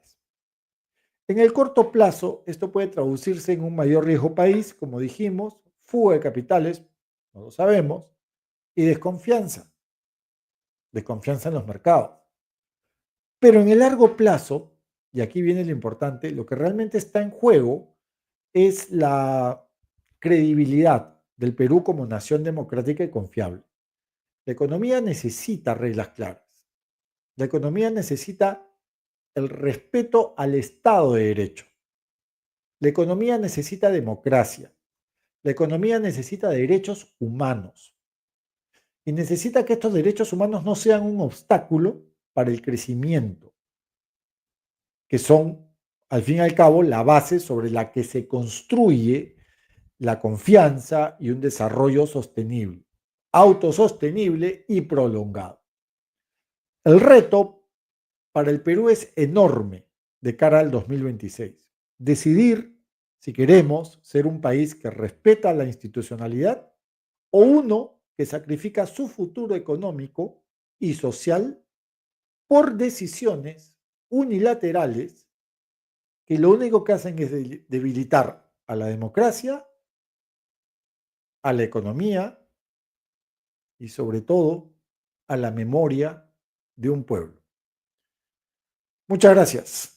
En el corto plazo, esto puede traducirse en un mayor riesgo país, como dijimos, fuga de capitales, no lo sabemos, y desconfianza en los mercados. Pero en el largo plazo, y aquí viene lo importante, lo que realmente está en juego es la credibilidad del Perú como nación democrática y confiable. La economía necesita reglas claras. La economía necesita el respeto al Estado de Derecho. La economía necesita democracia. La economía necesita derechos humanos. Y necesita que estos derechos humanos no sean un obstáculo para el crecimiento, que son, al fin y al cabo, la base sobre la que se construye la confianza y un desarrollo sostenible, autosostenible y prolongado. El reto para el Perú es enorme de cara al 2026. Decidir si queremos ser un país que respeta la institucionalidad o uno que sacrifica su futuro económico y social por decisiones unilaterales que lo único que hacen es debilitar a la democracia, a la economía y sobre todo a la memoria de un pueblo. Muchas gracias.